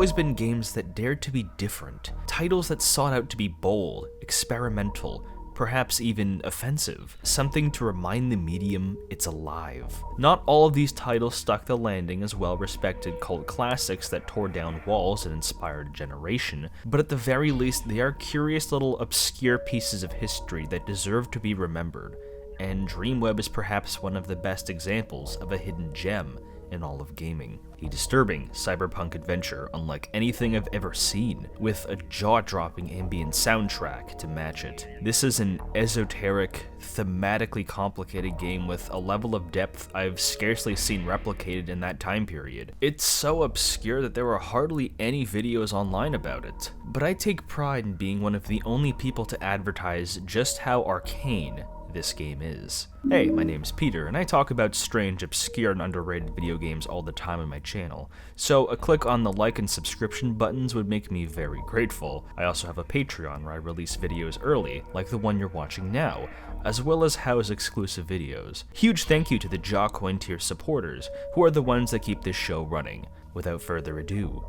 always been games that dared to be different, titles that sought out to be bold, experimental, perhaps even offensive, something to remind the medium it's alive. Not all of these titles stuck the landing as well-respected cult classics that tore down walls and inspired a generation, but at the very least they are curious little obscure pieces of history that deserve to be remembered, and Dreamweb is perhaps one of the best examples of a hidden gem in all of gaming. A disturbing cyberpunk adventure unlike anything I've ever seen, with a jaw-dropping ambient soundtrack to match it. This is an esoteric, thematically complicated game with a level of depth I've scarcely seen replicated in that time period. It's so obscure that there are hardly any videos online about it, but I take pride in being one of the only people to advertise just how arcane this game is. Hey, my name's Peter, and I talk about strange, obscure, and underrated video games all the time on my channel, so a click on the like and subscription buttons would make me very grateful. I also have a Patreon where I release videos early, like the one you're watching now, as well as house exclusive videos. Huge thank you to the Jawcoin tier supporters, who are the ones that keep this show running. Without further ado,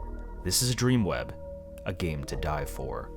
this is Dreamweb, a game to die for.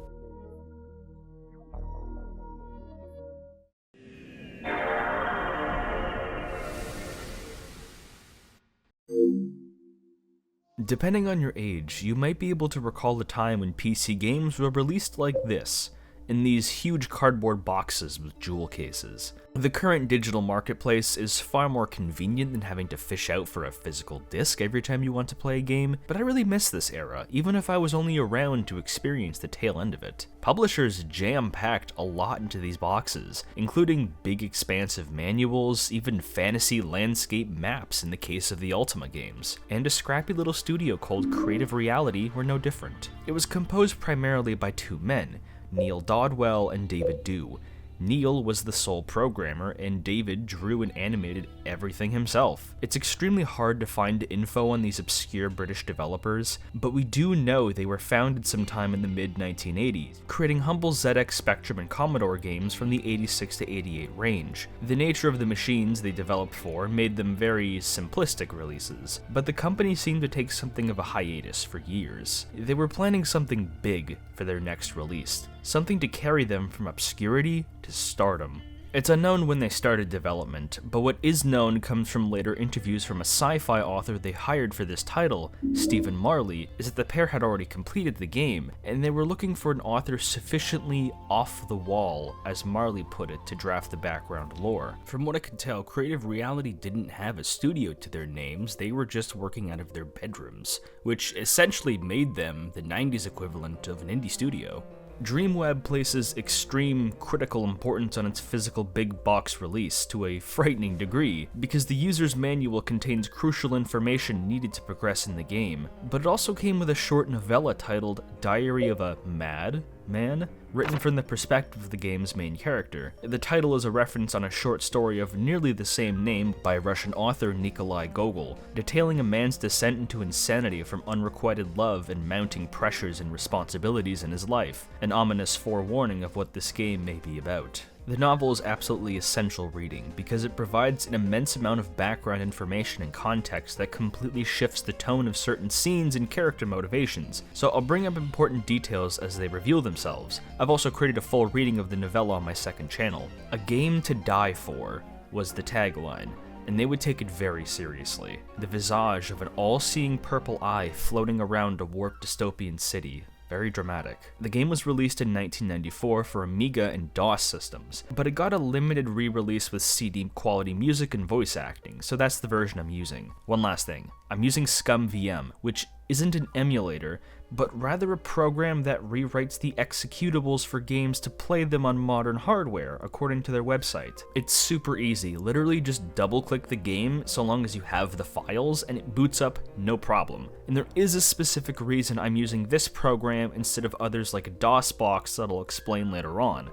Depending on your age, you might be able to recall a time when PC games were released like this, in these huge cardboard boxes with jewel cases. The current digital marketplace is far more convenient than having to fish out for a physical disc every time you want to play a game, but I really miss this era, even if I was only around to experience the tail end of it. Publishers jam-packed a lot into these boxes, including big expansive manuals, even fantasy landscape maps in the case of the Ultima games, and a scrappy little studio called Creative Reality were no different. It was composed primarily by two men, Neil Dodwell and David Dew. Neil was the sole programmer, and David drew and animated everything himself. It's extremely hard to find info on these obscure British developers, but we do know they were founded sometime in the mid-1980s, creating humble ZX Spectrum and Commodore games from the 86 to 88 range. The nature of the machines they developed for made them very simplistic releases, but the company seemed to take something of a hiatus for years. They were planning something big for their next release, something to carry them from obscurity to stardom. It's unknown when they started development, but what is known comes from later interviews from a sci-fi author they hired for this title, Stephen Marley, is that the pair had already completed the game, and they were looking for an author sufficiently off the wall, as Marley put it, to draft the background lore. From what I can tell, Creative Reality didn't have a studio to their names, they were just working out of their bedrooms, which essentially made them the 90s equivalent of an indie studio. Dreamweb places extreme critical importance on its physical big box release to a frightening degree, because the user's manual contains crucial information needed to progress in the game, but it also came with a short novella titled Diary of a Mad Man, written from the perspective of the game's main character. The title is a reference on a short story of nearly the same name by Russian author Nikolai Gogol, detailing a man's descent into insanity from unrequited love and mounting pressures and responsibilities in his life, an ominous forewarning of what this game may be about. The novel is absolutely essential reading because it provides an immense amount of background information and context that completely shifts the tone of certain scenes and character motivations, so I'll bring up important details as they reveal themselves. I've also created a full reading of the novella on my second channel. A game to die for was the tagline, and they would take it very seriously. The visage of an all-seeing purple eye floating around a warped dystopian city. Very dramatic. The game was released in 1994 for Amiga and DOS systems, but it got a limited re-release with CD quality music and voice acting, so that's the version I'm using. One last thing, I'm using ScumVM, which isn't an emulator, but rather a program that rewrites the executables for games to play them on modern hardware, according to their website. It's super easy, literally just double-click the game so long as you have the files, and it boots up no problem. And there is a specific reason I'm using this program instead of others like DOSBox that I'll explain later on.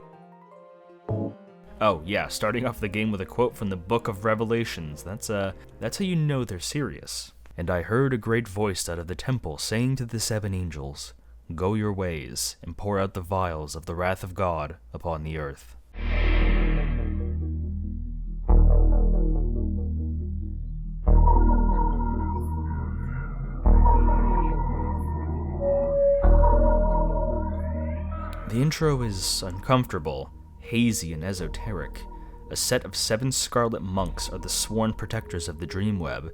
Oh yeah, starting off the game with a quote from the Book of Revelations, that's how you know they're serious. And I heard a great voice out of the temple saying to the seven angels, "Go your ways, and pour out the vials of the wrath of God upon the earth." The intro is uncomfortable, hazy and esoteric. A set of 7 scarlet monks are the sworn protectors of the Dreamweb,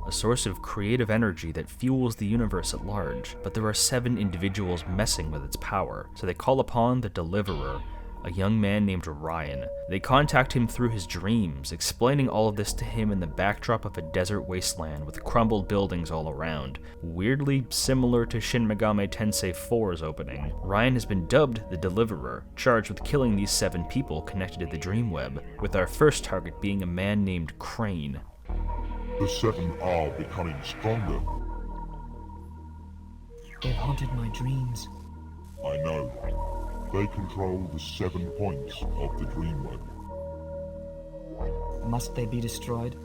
a source of creative energy that fuels the universe at large, but there are 7 individuals messing with its power, so they call upon the Deliverer, a young man named Ryan. They contact him through his dreams, explaining all of this to him in the backdrop of a desert wasteland with crumbled buildings all around, weirdly similar to Shin Megami Tensei 4's opening. Ryan has been dubbed the Deliverer, charged with killing these 7 people connected to the Dreamweb, with our first target being a man named Crane. The 7 are becoming stronger. They've haunted my dreams. I know. They control the 7 points of the Dreamweb. Must they be destroyed?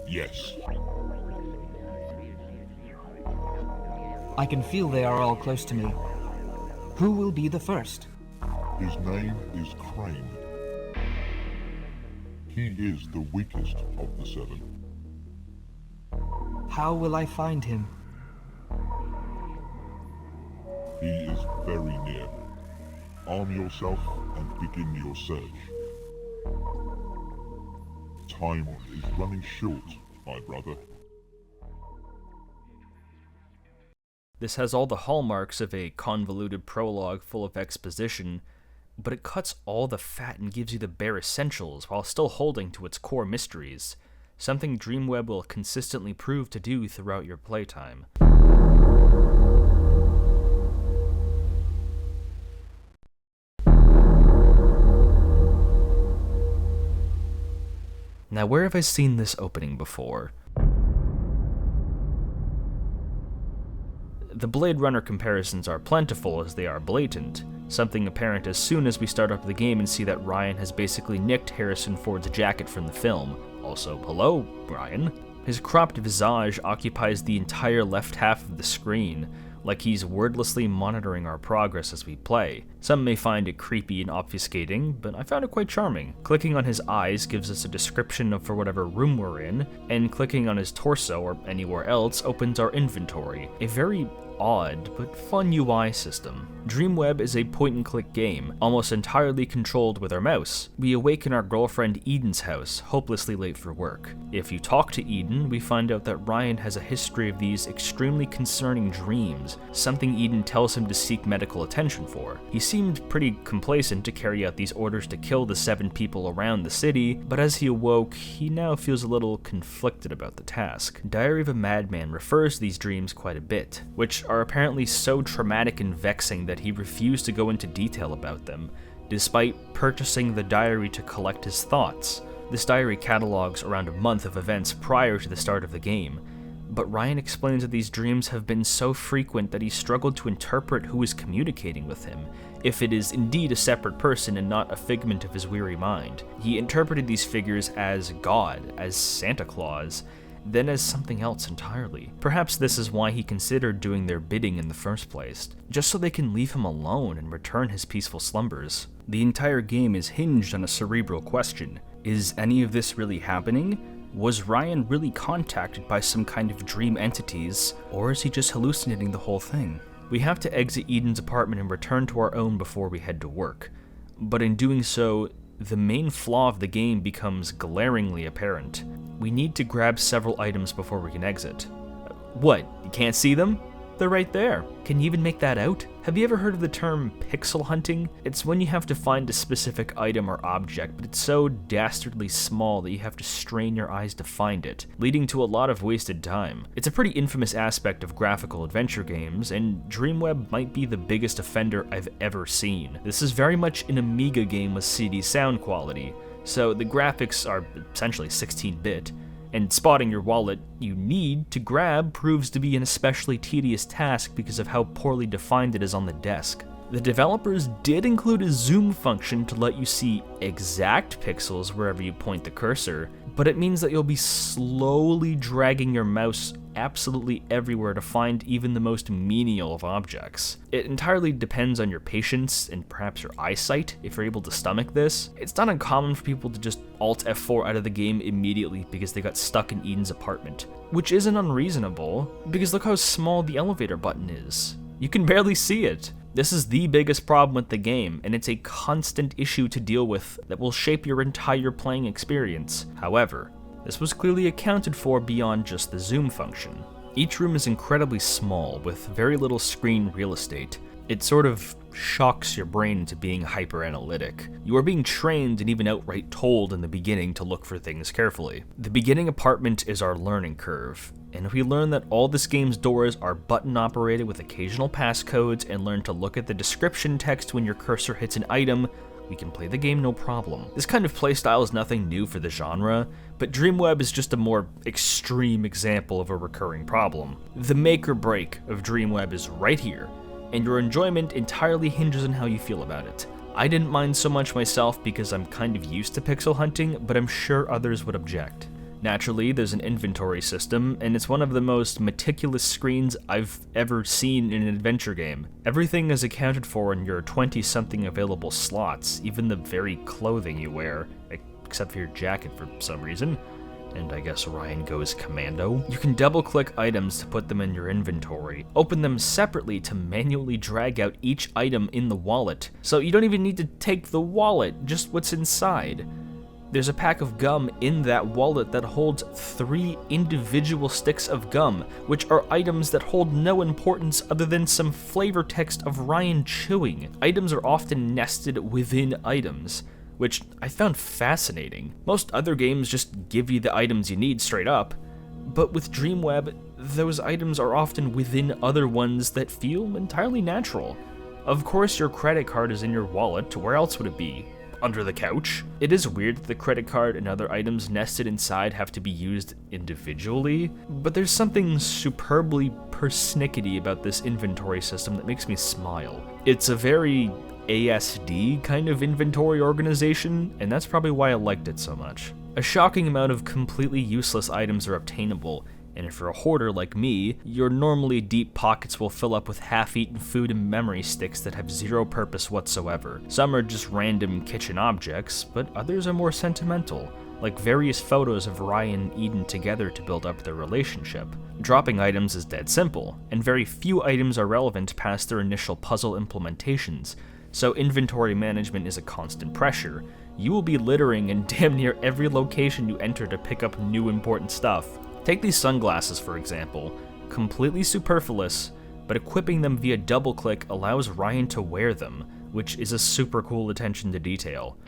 Yes. I can feel they are all close to me. Who will be the first? His name is Crane. He is the weakest of the 7. How will I find him? He is very near. Arm yourself and begin your search. Time is running short, my brother. This has all the hallmarks of a convoluted prologue full of exposition, but it cuts all the fat and gives you the bare essentials while still holding to its core mysteries, something Dreamweb will consistently prove to do throughout your playtime. Now, where have I seen this opening before? The Blade Runner comparisons are plentiful as they are blatant, something apparent as soon as we start up the game and see that Ryan has basically nicked Harrison Ford's jacket from the film. Also, hello, Ryan. His cropped visage occupies the entire left half of the screen, like he's wordlessly monitoring our progress as we play. Some may find it creepy and obfuscating, but I found it quite charming. Clicking on his eyes gives us a description of for whatever room we're in, and clicking on his torso or anywhere else opens our inventory. A very odd but fun UI system. Dreamweb is a point-and-click game, almost entirely controlled with our mouse. We awaken our girlfriend Eden's house, hopelessly late for work. If you talk to Eden, we find out that Ryan has a history of these extremely concerning dreams, something Eden tells him to seek medical attention for. He seemed pretty complacent to carry out these orders to kill the 7 people around the city, but as he awoke, he now feels a little conflicted about the task. Diary of a Madman refers to these dreams quite a bit, which are apparently so traumatic and vexing that he refused to go into detail about them, despite purchasing the diary to collect his thoughts. This diary catalogs around a month of events prior to the start of the game, but Ryan explains that these dreams have been so frequent that he struggled to interpret who is communicating with him, if it is indeed a separate person and not a figment of his weary mind. He interpreted these figures as God, as Santa Claus, then as something else entirely. Perhaps this is why he considered doing their bidding in the first place, just so they can leave him alone and return his peaceful slumbers. The entire game is hinged on a cerebral question. Is any of this really happening? Was Ryan really contacted by some kind of dream entities, or is he just hallucinating the whole thing? We have to exit Eden's apartment and return to our own before we head to work, but in doing so, the main flaw of the game becomes glaringly apparent. We need to grab several items before we can exit. What, you can't see them? They're right there. Can you even make that out? Have you ever heard of the term pixel hunting? It's when you have to find a specific item or object, but it's so dastardly small that you have to strain your eyes to find it, leading to a lot of wasted time. It's a pretty infamous aspect of graphical adventure games, and Dreamweb might be the biggest offender I've ever seen. This is very much an Amiga game with CD sound quality, so the graphics are essentially 16-bit, and spotting your wallet you need to grab proves to be an especially tedious task because of how poorly defined it is on the desk. The developers did include a zoom function to let you see exact pixels wherever you point the cursor, but it means that you'll be slowly dragging your mouse absolutely everywhere to find even the most menial of objects. It entirely depends on your patience and perhaps your eyesight if you're able to stomach this. It's not uncommon for people to just Alt F4 out of the game immediately because they got stuck in Eden's apartment, which isn't unreasonable because look how small the elevator button is. You can barely see it. This is the biggest problem with the game, and it's a constant issue to deal with that will shape your entire playing experience. However, this was clearly accounted for beyond just the zoom function. Each room is incredibly small, with very little screen real estate. It sort of shocks your brain into being hyper-analytic. You are being trained and even outright told in the beginning to look for things carefully. The beginning apartment is our learning curve, and we learn that all this game's doors are button-operated with occasional passcodes and learn to look at the description text when your cursor hits an item. We can play the game no problem. This kind of playstyle is nothing new for the genre, but Dreamweb is just a more extreme example of a recurring problem. The make or break of Dreamweb is right here, and your enjoyment entirely hinges on how you feel about it. I didn't mind so much myself because I'm kind of used to pixel hunting, but I'm sure others would object. Naturally, there's an inventory system, and it's one of the most meticulous screens I've ever seen in an adventure game. Everything is accounted for in your 20-something available slots, even the very clothing you wear, except for your jacket for some reason. And I guess Ryan goes commando. You can double-click items to put them in your inventory, open them separately to manually drag out each item in the wallet, so you don't even need to take the wallet, just what's inside. There's a pack of gum in that wallet that holds 3 individual sticks of gum, which are items that hold no importance other than some flavor text of Ryan chewing. Items are often nested within items, which I found fascinating. Most other games just give you the items you need straight up, but with Dreamweb, those items are often within other ones that feel entirely natural. Of course, your credit card is in your wallet. Where else would it be? Under the couch? It is weird that the credit card and other items nested inside have to be used individually, but there's something superbly persnickety about this inventory system that makes me smile. It's a very ASD kind of inventory organization, and that's probably why I liked it so much. A shocking amount of completely useless items are obtainable, and if you're a hoarder like me, your normally deep pockets will fill up with half-eaten food and memory sticks that have zero purpose whatsoever. Some are just random kitchen objects, but others are more sentimental, like various photos of Ryan and Eden together to build up their relationship. Dropping items is dead simple, and very few items are relevant past their initial puzzle implementations, so inventory management is a constant pressure. You will be littering in damn near every location you enter to pick up new important stuff. Take these sunglasses, for example. Completely superfluous, but equipping them via double-click allows Ryan to wear them, which is a super cool attention to detail.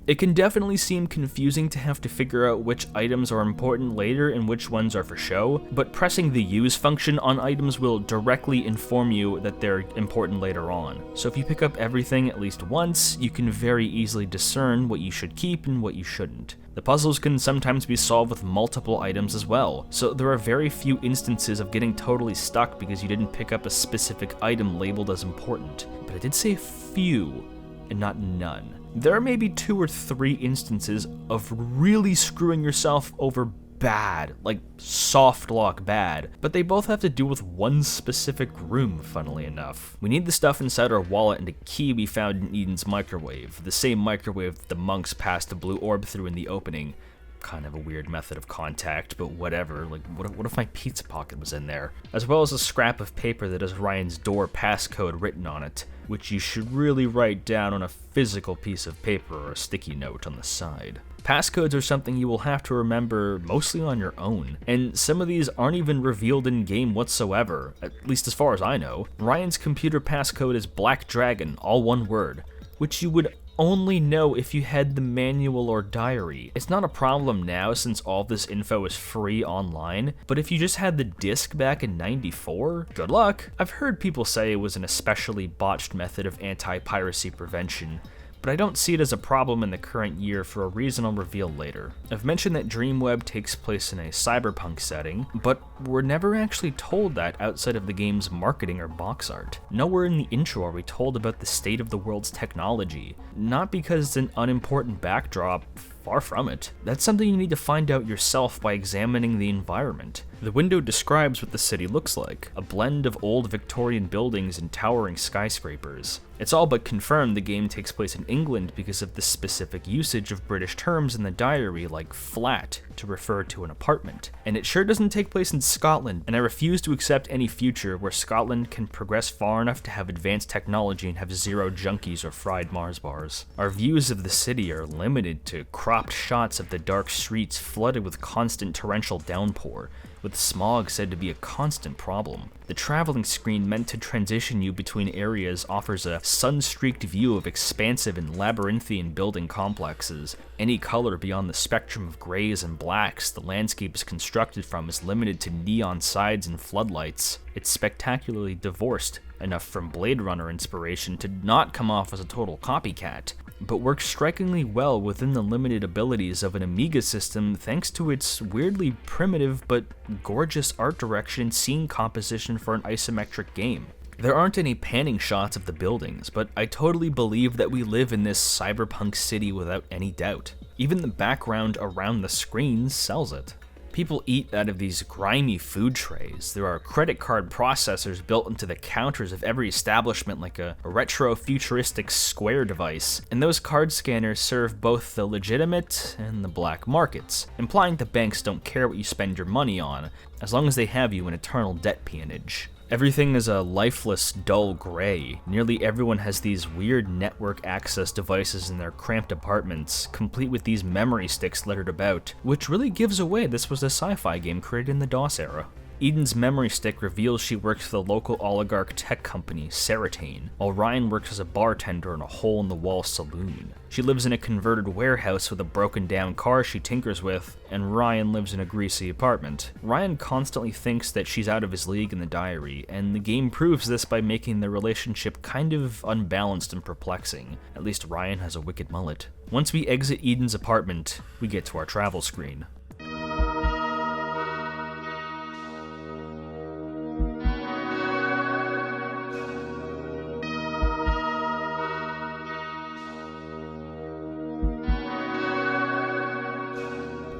It can definitely seem confusing to have to figure out which items are important later and which ones are for show, but pressing the use function on items will directly inform you that they're important later on. So if you pick up everything at least once, you can very easily discern what you should keep and what you shouldn't. The puzzles can sometimes be solved with multiple items as well, so there are very few instances of getting totally stuck because you didn't pick up a specific item labeled as important. But I did say few, and not none. There are maybe 2 or 3 instances of really screwing yourself over bad, like soft lock bad, but they both have to do with one specific room, funnily enough. We need the stuff inside our wallet and a key we found in Eden's microwave, the same microwave that the monks passed the blue orb through in the opening. Kind of a weird method of contact, but whatever. Like, what if my pizza pocket was in there? As well as a scrap of paper that has Ryan's door passcode written on it, which you should really write down on a physical piece of paper or a sticky note on the side. Passcodes are something you will have to remember mostly on your own, and some of these aren't even revealed in-game whatsoever, at least as far as I know. Ryan's computer passcode is Black Dragon, all one word, which you would only know if you had the manual or diary. It's not a problem now since all this info is free online, but if you just had the disc back in '94, good luck. I've heard people say it was an especially botched method of anti-piracy prevention, but I don't see it as a problem in the current year for a reason I'll reveal later. I've mentioned that Dreamweb takes place in a cyberpunk setting, but we're never actually told that outside of the game's marketing or box art. Nowhere in the intro are we told about the state of the world's technology, not because it's an unimportant backdrop Far from it. That's something you need to find out yourself by examining the environment. The window describes what the city looks like, a blend of old Victorian buildings and towering skyscrapers. It's all but confirmed the game takes place in England because of the specific usage of British terms in the diary like flat to refer to an apartment. And it sure doesn't take place in Scotland, and I refuse to accept any future where Scotland can progress far enough to have advanced technology and have zero junkies or fried Mars bars. Our views of the city are limited to cropped shots of the dark streets flooded with constant torrential downpour, with smog said to be a constant problem. The traveling screen meant to transition you between areas offers a sun-streaked view of expansive and labyrinthian building complexes. Any color beyond the spectrum of grays and blacks the landscape is constructed from is limited to neon sides and floodlights. It's spectacularly divorced enough from Blade Runner inspiration to not come off as a total copycat, but works strikingly well within the limited abilities of an Amiga system thanks to its weirdly primitive but gorgeous art direction and scene composition for an isometric game. There aren't any panning shots of the buildings, but I totally believe that we live in this cyberpunk city without any doubt. Even the background around the screens sells it. People eat out of these grimy food trays. There are credit card processors built into the counters of every establishment like a retro-futuristic Square device, and those card scanners serve both the legitimate and the black markets, implying the banks don't care what you spend your money on, as long as they have you in eternal debt peonage. Everything is a lifeless, dull gray. Nearly everyone has these weird network access devices in their cramped apartments, complete with these memory sticks littered about, which really gives away this was a sci-fi game created in the DOS era. Eden's memory stick reveals she works for the local oligarch tech company, Ceratane, while Ryan works as a bartender in a hole-in-the-wall saloon. She lives in a converted warehouse with a broken-down car she tinkers with, and Ryan lives in a greasy apartment. Ryan constantly thinks that she's out of his league in the diary, and the game proves this by making their relationship kind of unbalanced and perplexing. At least Ryan has a wicked mullet. Once we exit Eden's apartment, we get to our travel screen.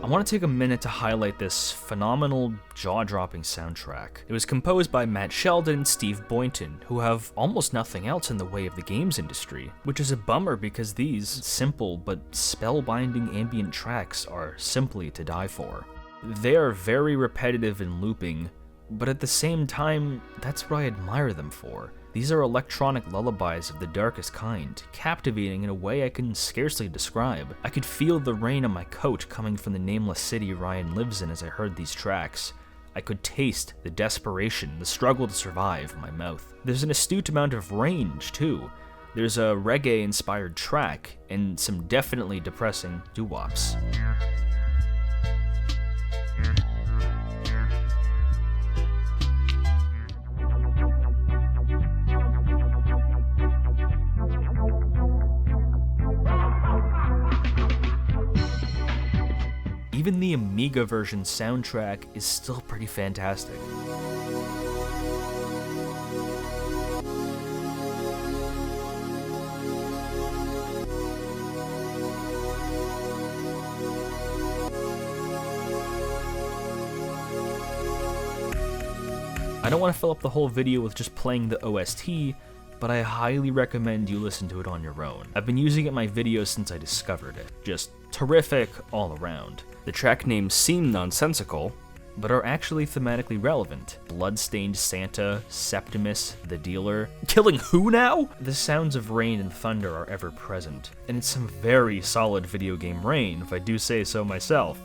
I want to take a minute to highlight this phenomenal, jaw-dropping soundtrack. It was composed by Matt Sheldon and Steve Boynton, who have almost nothing else in the way of the games industry, which is a bummer because these simple but spellbinding ambient tracks are simply to die for. They are very repetitive and looping, but at the same time, that's what I admire them for. These are electronic lullabies of the darkest kind, captivating in a way I can scarcely describe. I could feel the rain on my coat coming from the nameless city Ryan lives in as I heard these tracks. I could taste the desperation, the struggle to survive in my mouth. There's an astute amount of range, too. There's a reggae-inspired track, and some definitely depressing doo-wops. Even the Amiga version soundtrack is still pretty fantastic. I don't want to fill up the whole video with just playing the OST, but I highly recommend you listen to it on your own. I've been using it in my videos since I discovered it. Just terrific all around. The track names seem nonsensical, but are actually thematically relevant. Bloodstained Santa, Septimus, the Dealer. Killing who now? The sounds of rain and thunder are ever present, and it's some very solid video game rain, if I do say so myself.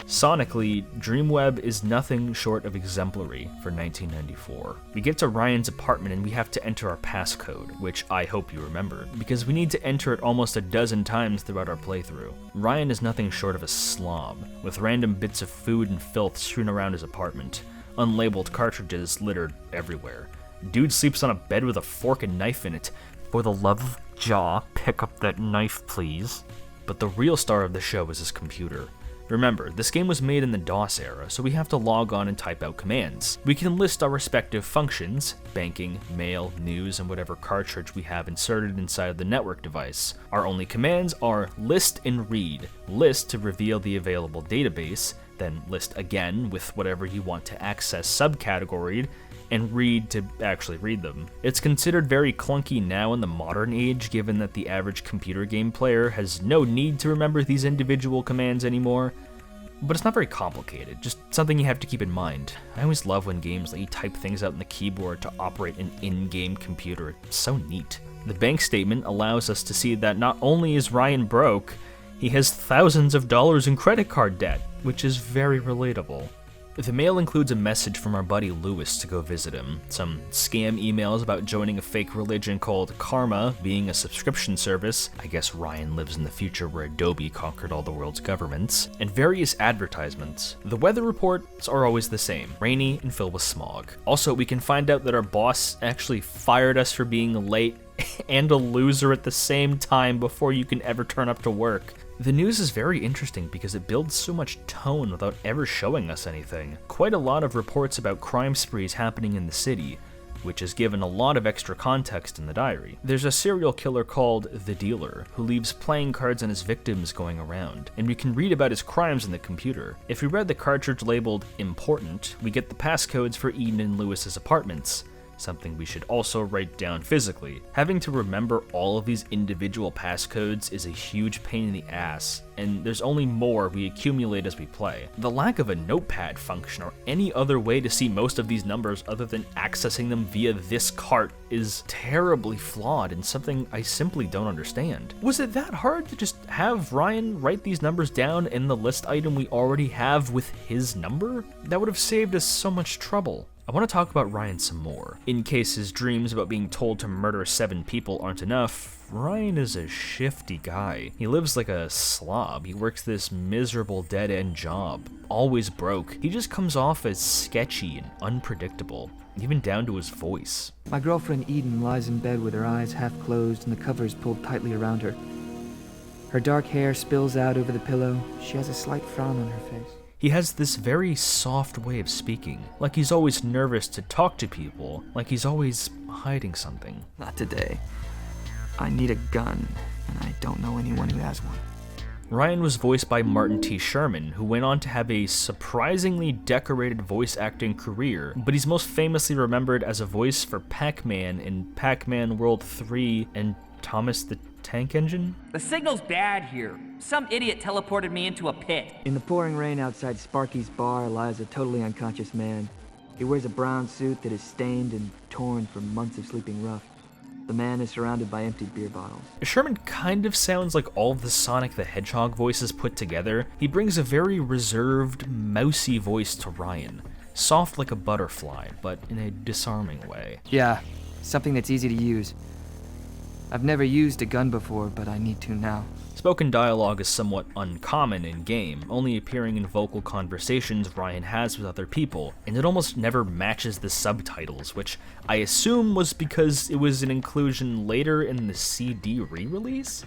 Sonically, Dreamweb is nothing short of exemplary for 1994. We get to Ryan's apartment and we have to enter our passcode, which I hope you remember, because we need to enter it almost a dozen times throughout our playthrough. Ryan is nothing short of a slob, with random bits of food and filth strewn around his apartment, unlabeled cartridges littered everywhere. Dude sleeps on a bed with a fork and knife in it. For the love of Jaw, pick up that knife, please. But the real star of the show is his computer. Remember, this game was made in the DOS era, so we have to log on and type out commands. We can list our respective functions, banking, mail, news, and whatever cartridge we have inserted inside the network device. Our only commands are list and read. List to reveal the available database, then list again with whatever you want to access subcategoried, and read to actually read them. It's considered very clunky now in the modern age, given that the average computer game player has no need to remember these individual commands anymore, but it's not very complicated, just something you have to keep in mind. I always love when games let you type things out on the keyboard to operate an in-game computer. It's so neat. The bank statement allows us to see that not only is Ryan broke, he has thousands of dollars in credit card debt, which is very relatable. The mail includes a message from our buddy Lewis to go visit him, some scam emails about joining a fake religion called Karma, being a subscription service, I guess Ryan lives in the future where Adobe conquered all the world's governments, and various advertisements. The weather reports are always the same, rainy and filled with smog. Also, we can find out that our boss actually fired us for being late and a loser at the same time before you can ever turn up to work. The news is very interesting because it builds so much tone without ever showing us anything. Quite a lot of reports about crime sprees happening in the city, which is given a lot of extra context in the diary. There's a serial killer called The Dealer, who leaves playing cards on his victims going around, and we can read about his crimes in the computer. If we read the cartridge labeled Important, we get the passcodes for Eden and Lewis's apartments, something we should also write down physically. Having to remember all of these individual passcodes is a huge pain in the ass, and there's only more we accumulate as we play. The lack of a notepad function or any other way to see most of these numbers other than accessing them via this cart is terribly flawed and something I simply don't understand. Was it that hard to just have Ryan write these numbers down in the list item we already have with his number? That would have saved us so much trouble. I want to talk about Ryan some more. In case his dreams about being told to murder 7 people aren't enough, Ryan is a shifty guy. He lives like a slob. He works this miserable dead-end job, always broke. He just comes off as sketchy and unpredictable, even down to his voice. My girlfriend Eden lies in bed with her eyes half closed and the covers pulled tightly around her. Her dark hair spills out over the pillow. She has a slight frown on her face. He has this very soft way of speaking, like he's always nervous to talk to people, like he's always hiding something. Not today. I need a gun, and I don't know anyone who has one. Ryan was voiced by Martin T. Sherman, who went on to have a surprisingly decorated voice acting career, but he's most famously remembered as a voice for Pac-Man in Pac-Man World 3 and Thomas the Tank Engine? The signal's bad here. Some idiot teleported me into a pit. In the pouring rain outside Sparky's bar lies a totally unconscious man. He wears a brown suit that is stained and torn from months of sleeping rough. The man is surrounded by empty beer bottles. Sherman kind of sounds like all of the Sonic the Hedgehog voices put together. He brings a very reserved, mousy voice to Ryan. Soft like a butterfly, but in a disarming way. Yeah, something that's easy to use. I've never used a gun before, but I need to now. Spoken dialogue is somewhat uncommon in-game, only appearing in vocal conversations Ryan has with other people, and it almost never matches the subtitles, which I assume was because it was an inclusion later in the CD re-release?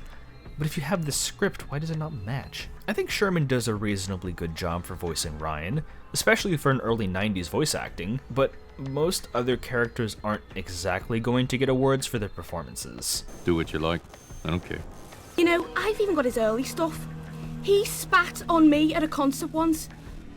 But if you have the script, why does it not match? I think Sherman does a reasonably good job for voicing Ryan, especially for an early 90s voice acting, but most other characters aren't exactly going to get awards for their performances. Do what you like. I don't care. You know, I've even got his early stuff. He spat on me at a concert once.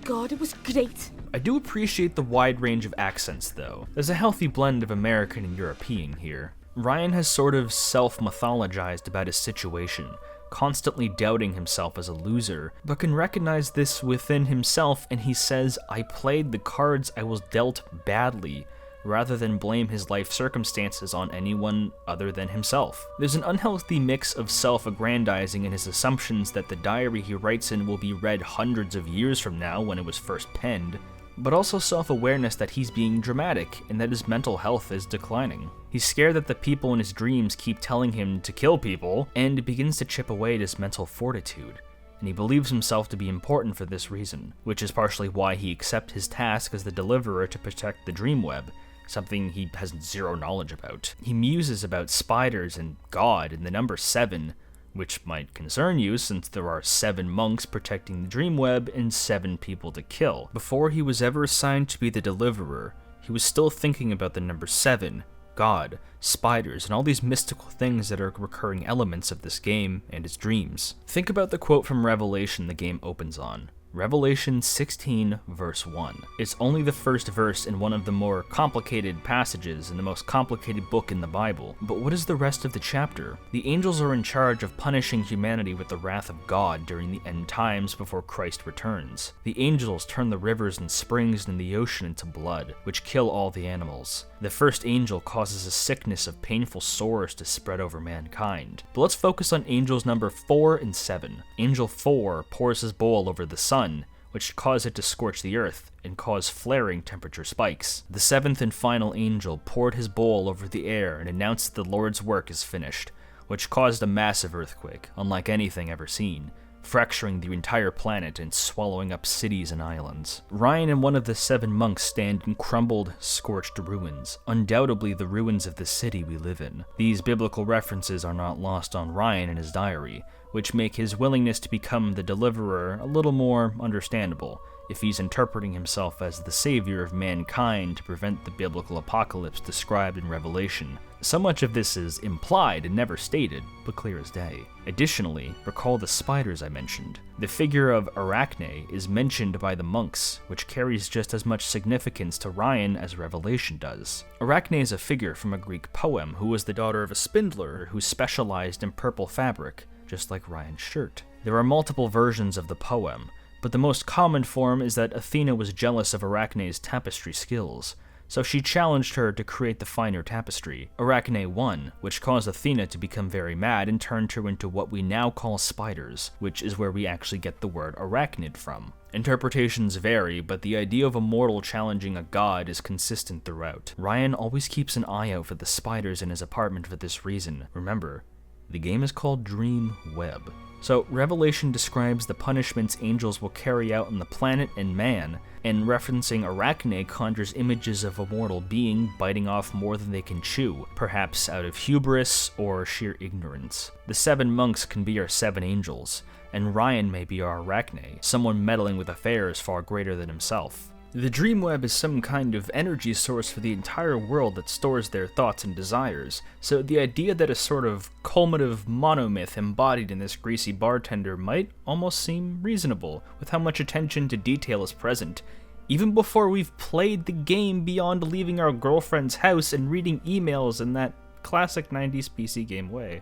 God, it was great. I do appreciate the wide range of accents, though. There's a healthy blend of American and European here. Ryan has sort of self-mythologized about his situation, constantly doubting himself as a loser, but can recognize this within himself, and he says, "I played the cards I was dealt badly," rather than blame his life circumstances on anyone other than himself. There's an unhealthy mix of self-aggrandizing in his assumptions that the diary he writes in will be read hundreds of years from now when it was first penned, but also self-awareness that he's being dramatic and that his mental health is declining. He's scared that the people in his dreams keep telling him to kill people, and it begins to chip away at his mental fortitude. And he believes himself to be important for this reason, which is partially why he accepts his task as the deliverer to protect the Dreamweb, something he has zero knowledge about. He muses about spiders and God and the number 7, which might concern you since there are 7 monks protecting the Dreamweb and 7 people to kill. Before he was ever assigned to be the deliverer, he was still thinking about the number 7, God, spiders, and all these mystical things that are recurring elements of this game and his dreams. Think about the quote from Revelation the game opens on. Revelation 16, verse 1. It's only the first verse in one of the more complicated passages in the most complicated book in the Bible. But what is the rest of the chapter? The angels are in charge of punishing humanity with the wrath of God during the end times before Christ returns. The angels turn the rivers and springs in the ocean into blood, which kill all the animals. The first angel causes a sickness of painful sores to spread over mankind. But let's focus on angels number 4 and 7. Angel 4 pours his bowl over the sun, which caused it to scorch the earth and cause flaring temperature spikes. The 7th and final angel poured his bowl over the air and announced that the Lord's work is finished, which caused a massive earthquake, unlike anything ever seen, fracturing the entire planet and swallowing up cities and islands. Ryan and one of the 7 monks stand in crumbled, scorched ruins, undoubtedly the ruins of the city we live in. These biblical references are not lost on Ryan in his diary, which make his willingness to become the deliverer a little more understandable, if he's interpreting himself as the savior of mankind to prevent the biblical apocalypse described in Revelation. So much of this is implied and never stated, but clear as day. Additionally, recall the spiders I mentioned. The figure of Arachne is mentioned by the monks, which carries just as much significance to Ryan as Revelation does. Arachne is a figure from a Greek poem who was the daughter of a spindler who specialized in purple fabric, just like Ryan's shirt. There are multiple versions of the poem, but the most common form is that Athena was jealous of Arachne's tapestry skills, so she challenged her to create the finer tapestry. Arachne won, which caused Athena to become very mad and turned her into what we now call spiders, which is where we actually get the word arachnid from. Interpretations vary, but the idea of a mortal challenging a god is consistent throughout. Ryan always keeps an eye out for the spiders in his apartment for this reason. Remember, the game is called Dreamweb. So Revelation describes the punishments angels will carry out on the planet and man, and referencing Arachne conjures images of a mortal being biting off more than they can chew, perhaps out of hubris or sheer ignorance. The 7 monks can be our 7 angels, and Ryan may be our Arachne, someone meddling with affairs far greater than himself. The Dreamweb is some kind of energy source for the entire world that stores their thoughts and desires, so the idea that a sort of culminative monomyth embodied in this greasy bartender might almost seem reasonable, with how much attention to detail is present, even before we've played the game beyond leaving our girlfriend's house and reading emails in that classic 90s PC game way.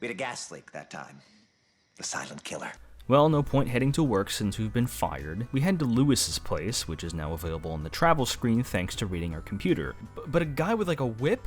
We had a gas leak that time. The silent killer. Well, no point heading to work since we've been fired. We head to Lewis's place, which is now available on the travel screen thanks to reading our computer. But a guy with like a whip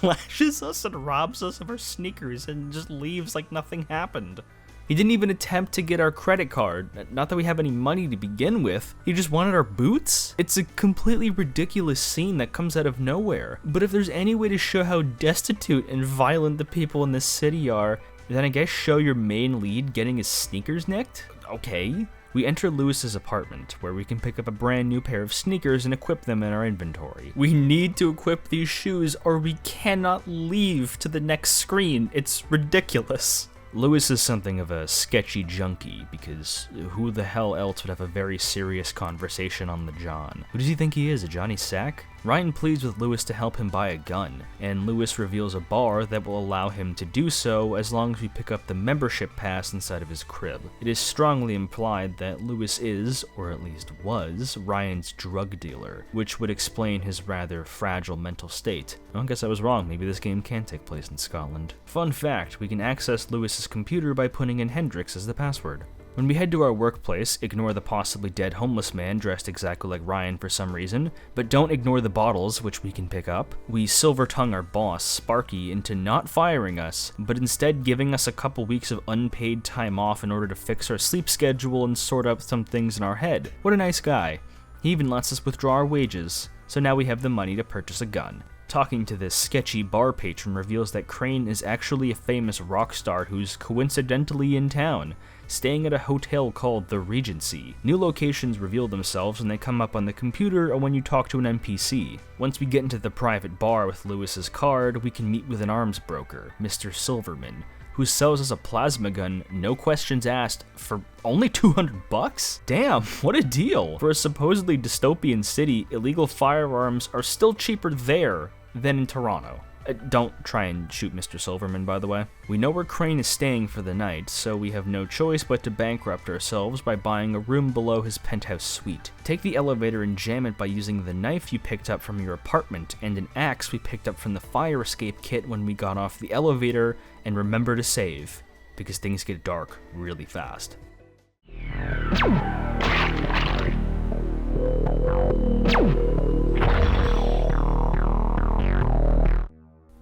lashes us and robs us of our sneakers and just leaves like nothing happened. He didn't even attempt to get our credit card. Not that we have any money to begin with. He just wanted our boots? It's a completely ridiculous scene that comes out of nowhere. But if there's any way to show how destitute and violent the people in this city are, then I guess show your main lead getting his sneakers nicked? Okay. We enter Lewis's apartment, where we can pick up a brand new pair of sneakers and equip them in our inventory. We need to equip these shoes or we cannot leave to the next screen. It's ridiculous. Lewis is something of a sketchy junkie, because who the hell else would have a very serious conversation on the John? Who does he think he is, a Johnny Sack? Ryan pleads with Lewis to help him buy a gun, and Lewis reveals a bar that will allow him to do so as long as we pick up the membership pass inside of his crib. It is strongly implied that Lewis is, or at least was, Ryan's drug dealer, which would explain his rather fragile mental state. Well, I guess I was wrong, maybe this game can take place in Scotland. Fun fact, we can access Lewis's computer by putting in Hendrix as the password. When we head to our workplace, ignore the possibly dead homeless man dressed exactly like Ryan for some reason, but don't ignore the bottles, which we can pick up. We silver-tongue our boss, Sparky, into not firing us, but instead giving us a couple weeks of unpaid time off in order to fix our sleep schedule and sort out some things in our head. What a nice guy. He even lets us withdraw our wages, so now we have the money to purchase a gun. Talking to this sketchy bar patron reveals that Crane is actually a famous rock star who's coincidentally in town. staying at a hotel called the Regency. New locations reveal themselves when they come up on the computer or when you talk to an NPC. Once we get into the private bar with Lewis's card, we can meet with an arms broker, Mr. Silverman, who sells us a plasma gun, no questions asked, for only $200? Damn, what a deal! For a supposedly dystopian city, illegal firearms are still cheaper there than in Toronto. Don't try and shoot Mr. Silverman, by the way. We know where Crane is staying for the night, so we have no choice but to bankrupt ourselves by buying a room below his penthouse suite. Take the elevator and jam it by using the knife you picked up from your apartment and an axe we picked up from the fire escape kit when we got off the elevator, and remember to save, because things get dark really fast.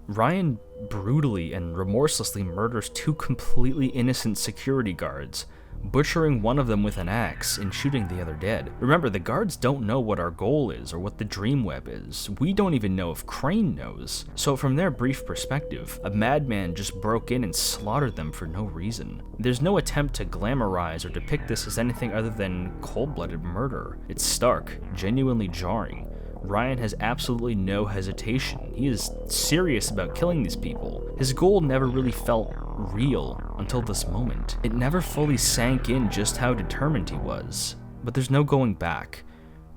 Ryan brutally and remorselessly murders two completely innocent security guards, butchering one of them with an axe and shooting the other dead. Remember, the guards don't know what our goal is or what the Dreamweb is. We don't even know if Crane knows. So from their brief perspective, a madman just broke in and slaughtered them for no reason. There's no attempt to glamorize or depict this as anything other than cold-blooded murder. It's stark, genuinely jarring. Ryan has absolutely no hesitation. He is serious about killing these people. His goal never really felt real until this moment. It never fully sank in just how determined he was. But there's no going back.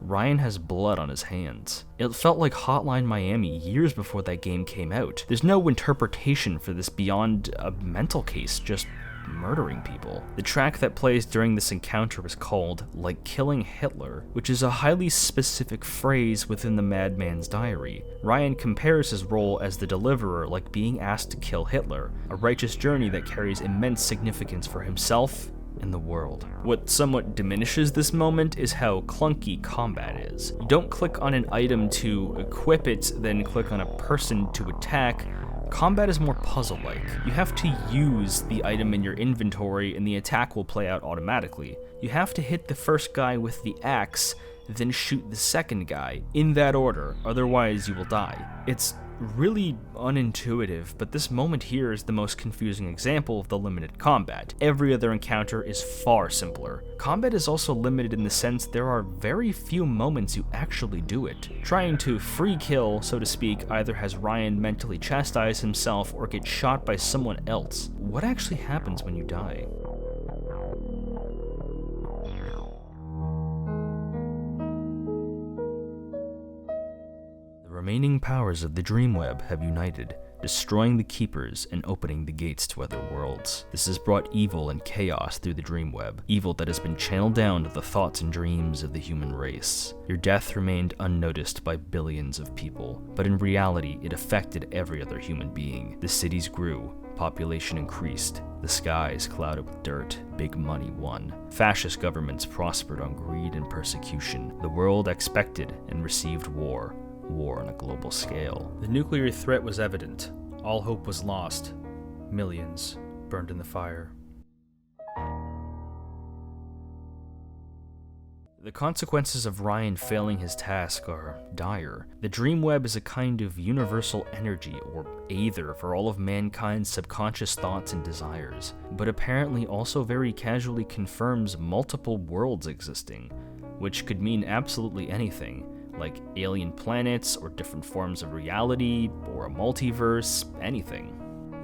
Ryan has blood on his hands. It felt like Hotline Miami years before that game came out. There's no interpretation for this beyond a mental case, just murdering people. The track that plays during this encounter is called "Like Killing Hitler," which is a highly specific phrase within the madman's diary. Ryan compares his role as the deliverer like being asked to kill Hitler, a righteous journey that carries immense significance for himself and the world. What somewhat diminishes this moment is how clunky combat is. You don't click on an item to equip it, then click on a person to attack. Combat is more puzzle-like. You have to use the item in your inventory and the attack will play out automatically. You have to hit the first guy with the axe, then shoot the second guy, in that order, otherwise you will die. It's really unintuitive, but this moment here is the most confusing example of the limited combat. Every other encounter is far simpler. Combat is also limited in the sense there are very few moments you actually do it. Trying to free kill, so to speak, either has Ryan mentally chastise himself or get shot by someone else. What actually happens when you die? The remaining powers of the Dreamweb have united, destroying the Keepers and opening the gates to other worlds. This has brought evil and chaos through the Dreamweb, evil that has been channeled down to the thoughts and dreams of the human race. Your death remained unnoticed by billions of people, but in reality it affected every other human being. The cities grew, population increased, the skies clouded with dirt, big money won. Fascist governments prospered on greed and persecution. The world expected and received war on a global scale. The nuclear threat was evident. All hope was lost. Millions burned in the fire. The consequences of Ryan failing his task are dire. The Dreamweb is a kind of universal energy, or aether, for all of mankind's subconscious thoughts and desires, but apparently also very casually confirms multiple worlds existing, which could mean absolutely anything, like alien planets, or different forms of reality, or a multiverse, anything.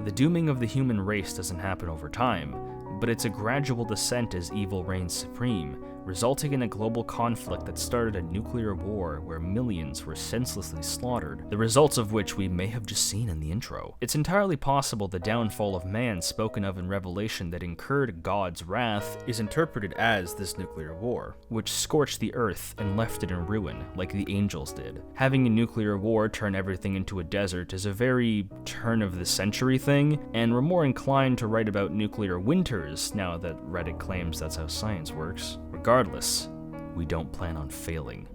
The dooming of the human race doesn't happen over time, but it's a gradual descent as evil reigns supreme, resulting in a global conflict that started a nuclear war where millions were senselessly slaughtered, the results of which we may have just seen in the intro. It's entirely possible the downfall of man spoken of in Revelation that incurred God's wrath is interpreted as this nuclear war, which scorched the earth and left it in ruin, like the angels did. Having a nuclear war turn everything into a desert is a very turn-of-the-century thing, and we're more inclined to write about nuclear winters now that Reddit claims that's how science works. Regardless, we don't plan on failing.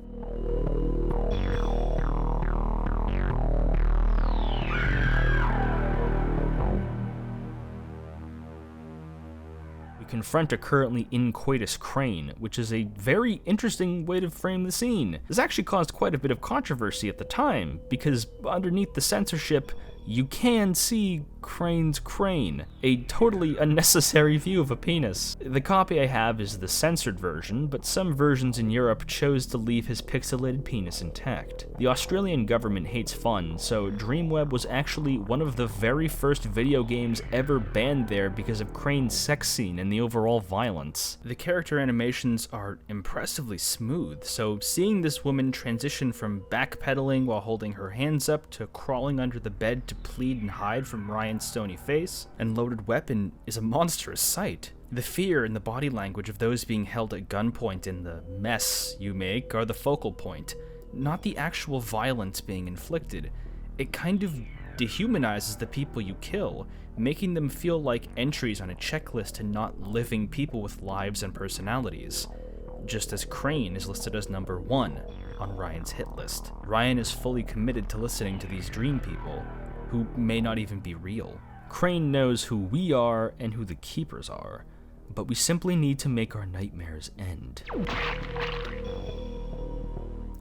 We confront a currently in coitus Crane, which is a very interesting way to frame the scene. This actually caused quite a bit of controversy at the time, because underneath the censorship, you can see Crane's crane, a totally unnecessary view of a penis. The copy I have is the censored version, but some versions in Europe chose to leave his pixelated penis intact. The Australian government hates fun, so Dreamweb was actually one of the very first video games ever banned there because of Crane's sex scene and the overall violence. The character animations are impressively smooth, so seeing this woman transition from backpedaling while holding her hands up to crawling under the bed to plead and hide from Ryan's stony face and loaded weapon is a monstrous sight. The fear and the body language of those being held at gunpoint and the mess you make are the focal point, not the actual violence being inflicted. It kind of dehumanizes the people you kill, making them feel like entries on a checklist to not living people with lives and personalities. Just as Crane is listed as number 1 on Ryan's hit list. Ryan is fully committed to listening to these dream people, who may not even be real. Crane knows who we are and who the Keepers are, but we simply need to make our nightmares end.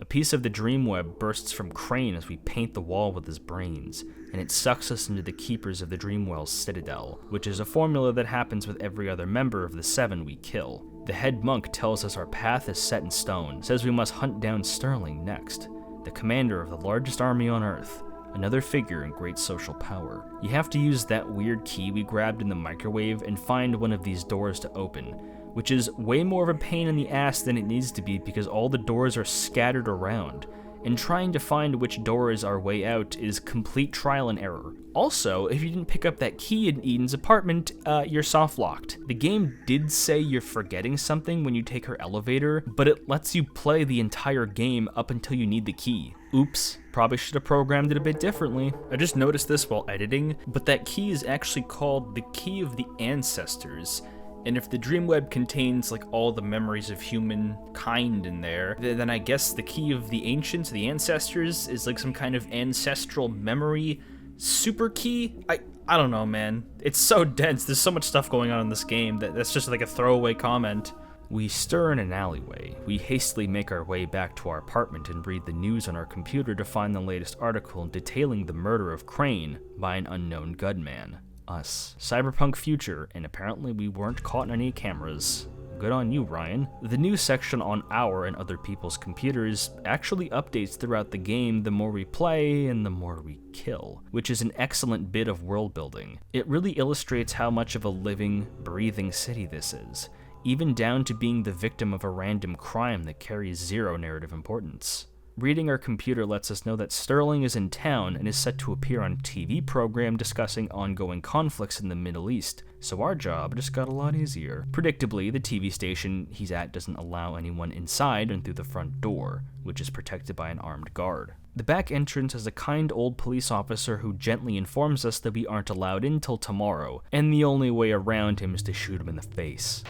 A piece of the Dreamweb bursts from Crane as we paint the wall with his brains, and it sucks us into the Keepers of the Dreamwell's citadel, which is a formula that happens with every other member of the 7 we kill. The head monk tells us our path is set in stone, says we must hunt down Sterling next, the commander of the largest army on Earth, another figure in great social power. You have to use that weird key we grabbed in the microwave and find one of these doors to open, which is way more of a pain in the ass than it needs to be because all the doors are scattered around, and trying to find which door is our way out is complete trial and error. Also, if you didn't pick up that key in Eden's apartment, you're soft-locked. The game did say you're forgetting something when you take her elevator, but it lets you play the entire game up until you need the key. Oops, probably should have programmed it a bit differently. I just noticed this while editing, but that key is actually called the Key of the Ancestors. And if the Dreamweb contains like all the memories of humankind in there, then I guess the Key of the Ancients, the Ancestors, is like some kind of ancestral memory super key? I don't know, man. It's so dense. There's so much stuff going on in this game that's just like a throwaway comment. We stir in an alleyway. We hastily make our way back to our apartment and read the news on our computer to find the latest article detailing the murder of Crane by an unknown gunman. Us. Cyberpunk future, and apparently we weren't caught on any cameras. Good on you, Ryan. The news section on our and other people's computers actually updates throughout the game the more we play and the more we kill, which is an excellent bit of world building. It really illustrates how much of a living, breathing city this is, even down to being the victim of a random crime that carries zero narrative importance. Reading our computer lets us know that Sterling is in town and is set to appear on a TV program discussing ongoing conflicts in the Middle East, so our job just got a lot easier. Predictably, the TV station he's at doesn't allow anyone inside and through the front door, which is protected by an armed guard. The back entrance has a kind old police officer who gently informs us that we aren't allowed in till tomorrow, and the only way around him is to shoot him in the face.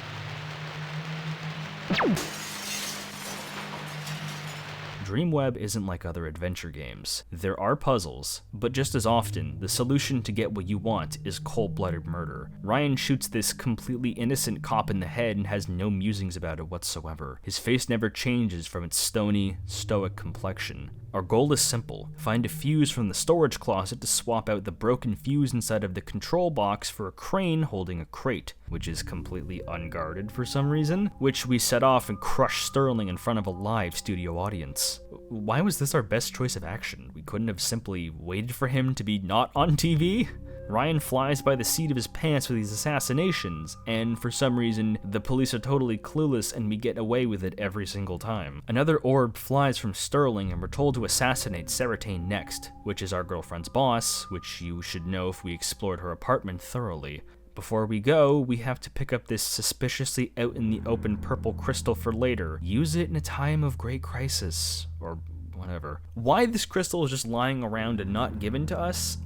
Dreamweb isn't like other adventure games. There are puzzles, but just as often, the solution to get what you want is cold-blooded murder. Ryan shoots this completely innocent cop in the head and has no musings about it whatsoever. His face never changes from its stony, stoic complexion. Our goal is simple: find a fuse from the storage closet to swap out the broken fuse inside of the control box for a crane holding a crate, which is completely unguarded for some reason, which we set off and crush Sterling in front of a live studio audience. Why was this our best choice of action? We couldn't have simply waited for him to be not on TV? Ryan flies by the seat of his pants with these assassinations, and for some reason, the police are totally clueless and we get away with it every single time. Another orb flies from Sterling and we're told to assassinate Ceratane next, which is our girlfriend's boss, which you should know if we explored her apartment thoroughly. Before we go, we have to pick up this suspiciously out in the open purple crystal for later. Use it in a time of great crisis, or whatever. Why this crystal is just lying around and not given to us,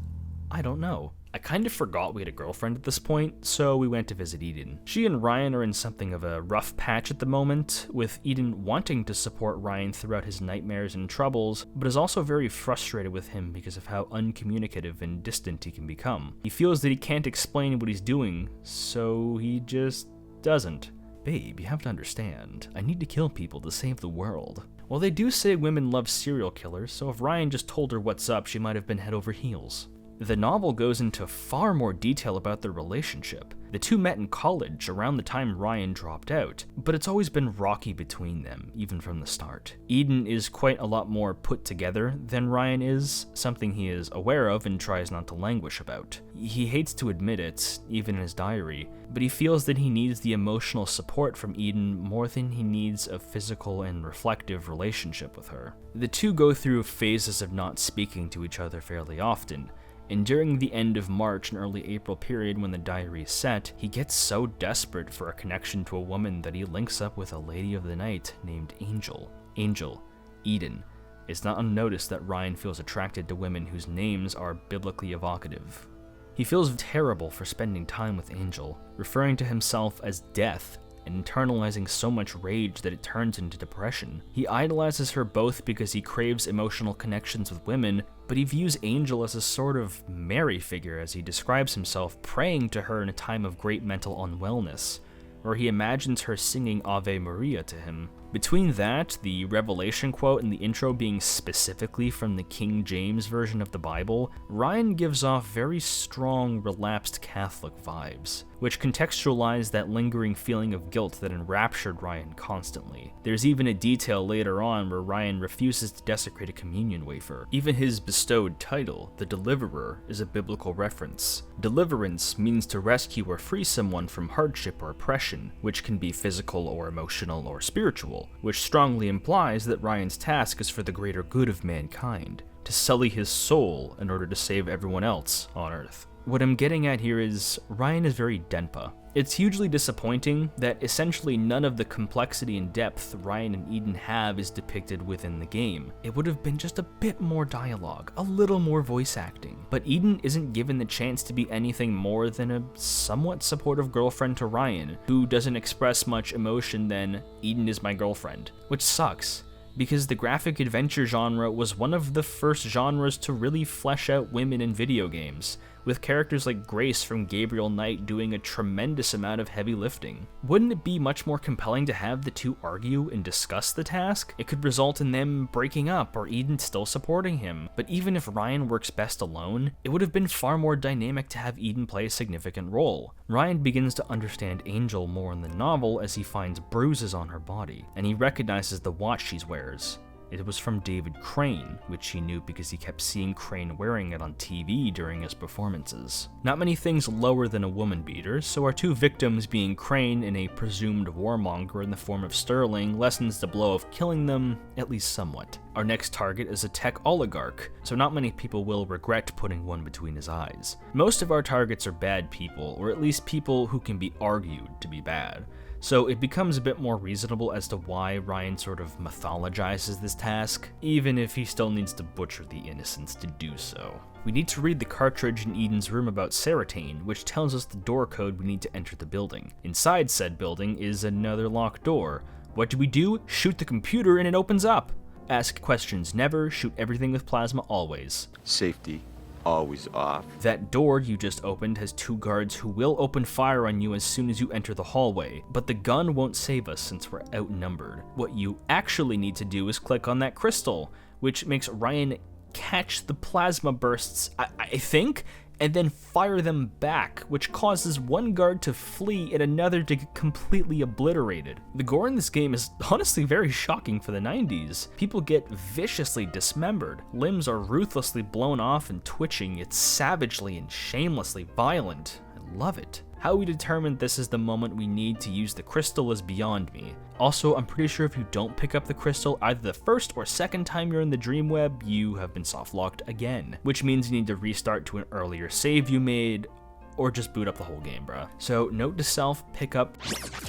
I don't know. I kind of forgot we had a girlfriend at this point, so we went to visit Eden. She and Ryan are in something of a rough patch at the moment, with Eden wanting to support Ryan throughout his nightmares and troubles, but is also very frustrated with him because of how uncommunicative and distant he can become. He feels that he can't explain what he's doing, so he just doesn't. Babe, you have to understand, I need to kill people to save the world. Well, they do say women love serial killers, so if Ryan just told her what's up, she might have been head over heels. The novel goes into far more detail about their relationship. The two met in college around the time Ryan dropped out, but it's always been rocky between them, even from the start. Eden is quite a lot more put together than Ryan is, something he is aware of and tries not to languish about. He hates to admit it, even in his diary, but he feels that he needs the emotional support from Eden more than he needs a physical and reflective relationship with her. The two go through phases of not speaking to each other fairly often, and during the end of March and early April period when the diary is set, he gets so desperate for a connection to a woman that he links up with a lady of the night named Angel. Angel, Eden. It's not unnoticed that Ryan feels attracted to women whose names are biblically evocative. He feels terrible for spending time with Angel, referring to himself as death and internalizing so much rage that it turns into depression. He idolizes her both because he craves emotional connections with women, but he views Angel as a sort of Mary figure as he describes himself praying to her in a time of great mental unwellness, where he imagines her singing Ave Maria to him. Between that, the Revelation quote, and the intro being specifically from the King James version of the Bible, Ryan gives off very strong relapsed Catholic vibes, which contextualize that lingering feeling of guilt that enraptured Ryan constantly. There's even a detail later on where Ryan refuses to desecrate a communion wafer. Even his bestowed title, the Deliverer, is a biblical reference. Deliverance means to rescue or free someone from hardship or oppression, which can be physical or emotional or spiritual, which strongly implies that Ryan's task is for the greater good of mankind, to sully his soul in order to save everyone else on Earth. What I'm getting at here is, Ryan is very denpa. It's hugely disappointing that essentially none of the complexity and depth Ryan and Eden have is depicted within the game. It would have been just a bit more dialogue, a little more voice acting. But Eden isn't given the chance to be anything more than a somewhat supportive girlfriend to Ryan, who doesn't express much emotion than, Eden is my girlfriend, which sucks, because the graphic adventure genre was one of the first genres to really flesh out women in video games, with characters like Grace from Gabriel Knight doing a tremendous amount of heavy lifting. Wouldn't it be much more compelling to have the two argue and discuss the task? It could result in them breaking up or Eden still supporting him, but even if Ryan works best alone, it would have been far more dynamic to have Eden play a significant role. Ryan begins to understand Angel more in the novel as he finds bruises on her body, and he recognizes the watch she wears. It was from David Crane, which he knew because he kept seeing Crane wearing it on TV during his performances. Not many things lower than a woman beater, so our two victims being Crane and a presumed warmonger in the form of Sterling lessens the blow of killing them, at least somewhat. Our next target is a tech oligarch, so not many people will regret putting one between his eyes. Most of our targets are bad people, or at least people who can be argued to be bad. So it becomes a bit more reasonable as to why Ryan sort of mythologizes this task, even if he still needs to butcher the innocents to do so. We need to read the cartridge in Eden's room about Seratane, which tells us the door code we need to enter the building. Inside said building is another locked door. What do? Shoot the computer and it opens up. Ask questions never, shoot everything with plasma always. Safety always off. That door you just opened has two guards who will open fire on you as soon as you enter the hallway, but the gun won't save us since we're outnumbered. What you actually need to do is click on that crystal, which makes Ryan catch the plasma bursts, I think, and then fire them back, which causes one guard to flee and another to get completely obliterated. The gore in this game is honestly very shocking for the 90s. People get viciously dismembered. Limbs are ruthlessly blown off and twitching. It's savagely and shamelessly violent. I love it. How we determined this is the moment we need to use the crystal is beyond me. Also, I'm pretty sure if you don't pick up the crystal either the first or second time you're in the Dreamweb, you have been soft-locked again, which means you need to restart to an earlier save you made, or just boot up the whole game, bruh. So note to self, pick up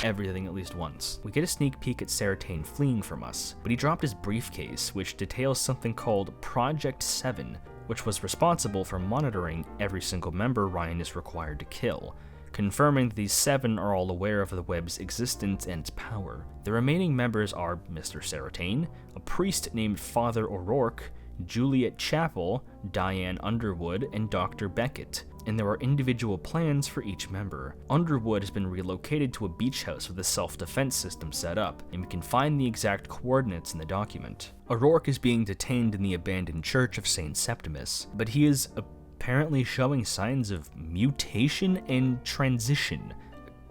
everything at least once. We get a sneak peek at Seratane fleeing from us, but he dropped his briefcase, which details something called Project 7, which was responsible for monitoring every single member Ryan is required to kill, confirming that these 7 are all aware of the web's existence and its power. The remaining members are Mr. Seratane, a priest named Father O'Rourke, Juliet Chapel, Diane Underwood, and Dr. Beckett, and there are individual plans for each member. Underwood has been relocated to a beach house with a self-defense system set up, and we can find the exact coordinates in the document. O'Rourke is being detained in the abandoned church of St. Septimus, but he is apparently showing signs of mutation and transition,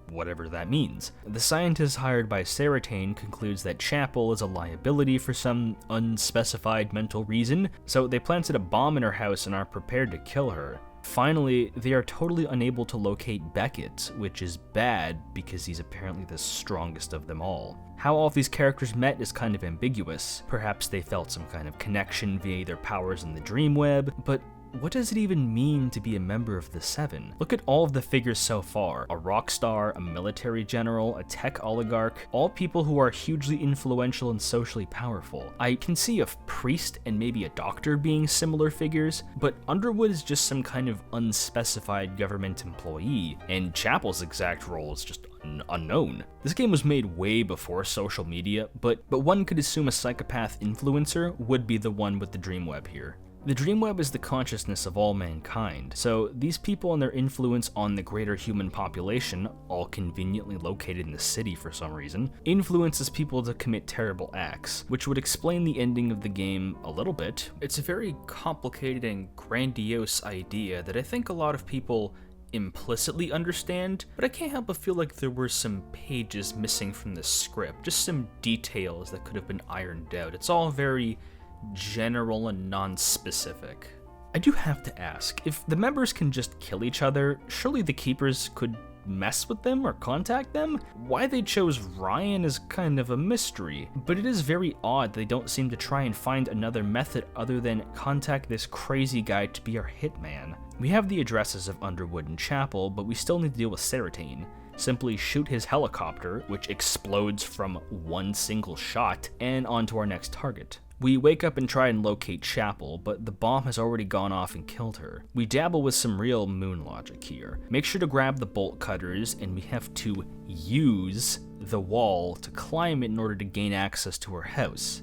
whatever that means. The scientist hired by Sarah concludes that Chapel is a liability for some unspecified mental reason, so they planted a bomb in her house and are prepared to kill her. Finally, they are totally unable to locate Beckett, which is bad because he's apparently the strongest of them all. How all of these characters met is kind of ambiguous. Perhaps they felt some kind of connection via their powers in the Dreamweb, but what does it even mean to be a member of the Seven? Look at all of the figures so far. A rock star, a military general, a tech oligarch, all people who are hugely influential and socially powerful. I can see a priest and maybe a doctor being similar figures, but Underwood is just some kind of unspecified government employee, and Chapel's exact role is just unknown. This game was made way before social media, but one could assume a psychopath influencer would be the one with the Dreamweb here. The Dreamweb is the consciousness of all mankind, so these people and their influence on the greater human population, all conveniently located in the city for some reason, influences people to commit terrible acts, which would explain the ending of the game a little bit. It's a very complicated and grandiose idea that I think a lot of people implicitly understand, but I can't help but feel like there were some pages missing from the script, just some details that could have been ironed out. It's all very general and non-specific. I do have to ask, if the members can just kill each other, surely the keepers could mess with them or contact them? Why they chose Ryan is kind of a mystery, but it is very odd they don't seem to try and find another method other than contact this crazy guy to be our hitman. We have the addresses of Underwood and Chapel, but we still need to deal with Sarah. Simply shoot his helicopter, which explodes from one single shot, and onto our next target. We wake up and try and locate Chapel, but the bomb has already gone off and killed her. We dabble with some real moon logic here. Make sure to grab the bolt cutters, and we have to use the wall to climb it in order to gain access to her house.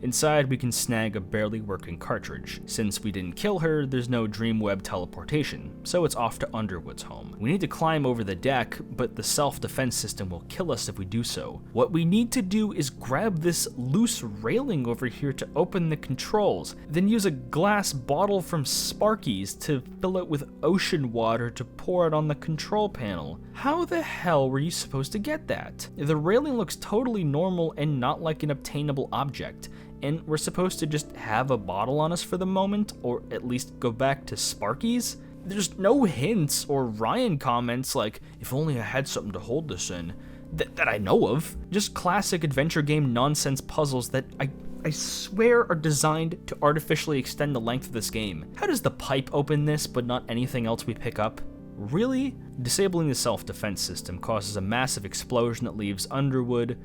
Inside, we can snag a barely working cartridge. Since we didn't kill her, there's no Dreamweb teleportation, so it's off to Underwood's home. We need to climb over the deck, but the self-defense system will kill us if we do so. What we need to do is grab this loose railing over here to open the controls, then use a glass bottle from Sparky's to fill it with ocean water to pour it on the control panel. How the hell were you supposed to get that? The railing looks totally normal and not like an obtainable object, and we're supposed to just have a bottle on us for the moment, or at least go back to Sparky's? There's no hints or Ryan comments like, if only I had something to hold this in, that I know of. Just classic adventure game nonsense puzzles that I swear are designed to artificially extend the length of this game. How does the pipe open this but not anything else we pick up? Really? Disabling the self-defense system causes a massive explosion that leaves Underwood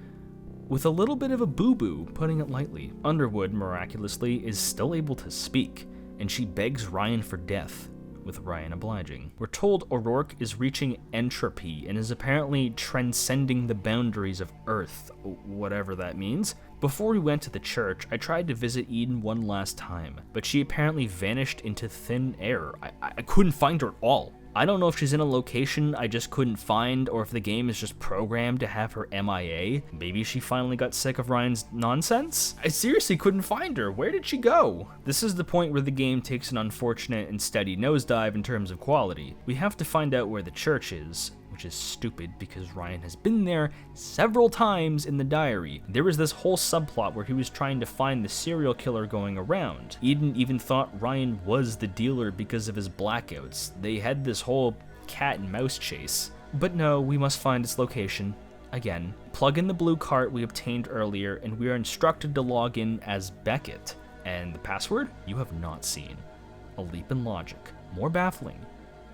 with a little bit of a boo-boo, putting it lightly. Underwood, miraculously, is still able to speak, and she begs Ryan for death, with Ryan obliging. We're told O'Rourke is reaching entropy and is apparently transcending the boundaries of Earth, whatever that means. Before we went to the church, I tried to visit Eden one last time, but she apparently vanished into thin air. I couldn't find her at all. I don't know if she's in a location I just couldn't find, or if the game is just programmed to have her MIA. Maybe she finally got sick of Ryan's nonsense? I seriously couldn't find her. Where did she go? This is the point where the game takes an unfortunate and steady nosedive in terms of quality. We have to find out where the church is, which is stupid because Ryan has been there several times in the diary. There was this whole subplot where he was trying to find the serial killer going around. Eden even thought Ryan was the dealer because of his blackouts. They had this whole cat and mouse chase. But no, we must find its location. Again, plug in the blue cart we obtained earlier, and we are instructed to log in as Beckett. And the password? You have not seen. A leap in logic. More baffling,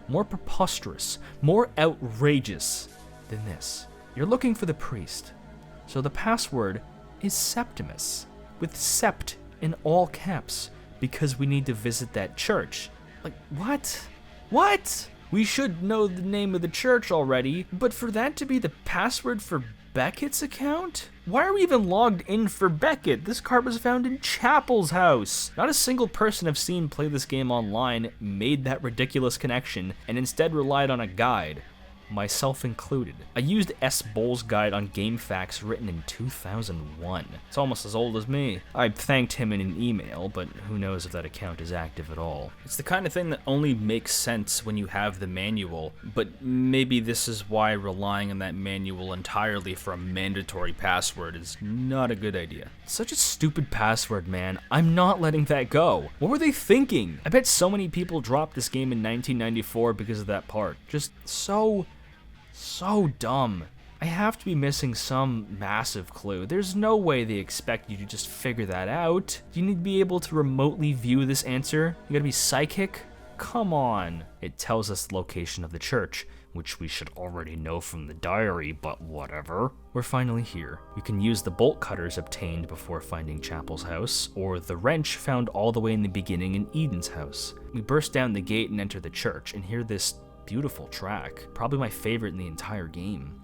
more preposterous, more outrageous than this. You're looking for the priest, so the password is Septimus, with sept in all caps, because we need to visit that church. Like, what? What? We should know the name of the church already, but for that to be the password for Beckett's account? Why are we even logged in for Beckett? This card was found in Chapel's house. Not a single person I've seen play this game online made that ridiculous connection and instead relied on a guide. myself included. I used S. Bowles' guide on GameFAQs written in 2001. It's almost as old as me. I thanked him in an email, but who knows if that account is active at all. It's the kind of thing that only makes sense when you have the manual, but maybe this is why relying on that manual entirely for a mandatory password is not a good idea. Such a stupid password, man. I'm not letting that go. What were they thinking? I bet so many people dropped this game in 1994 because of that part. Just so dumb. I have to be missing some massive clue. There's no way they expect you to just figure that out. You need to be able to remotely view this answer. You gotta be psychic? Come on. It tells us the location of the church, which we should already know from the diary, but whatever. We're finally here. You can use the bolt cutters obtained before finding Chapel's house, or the wrench found all the way in the beginning in Eden's house. We burst down the gate and enter the church and hear this beautiful track, probably my favorite in the entire game.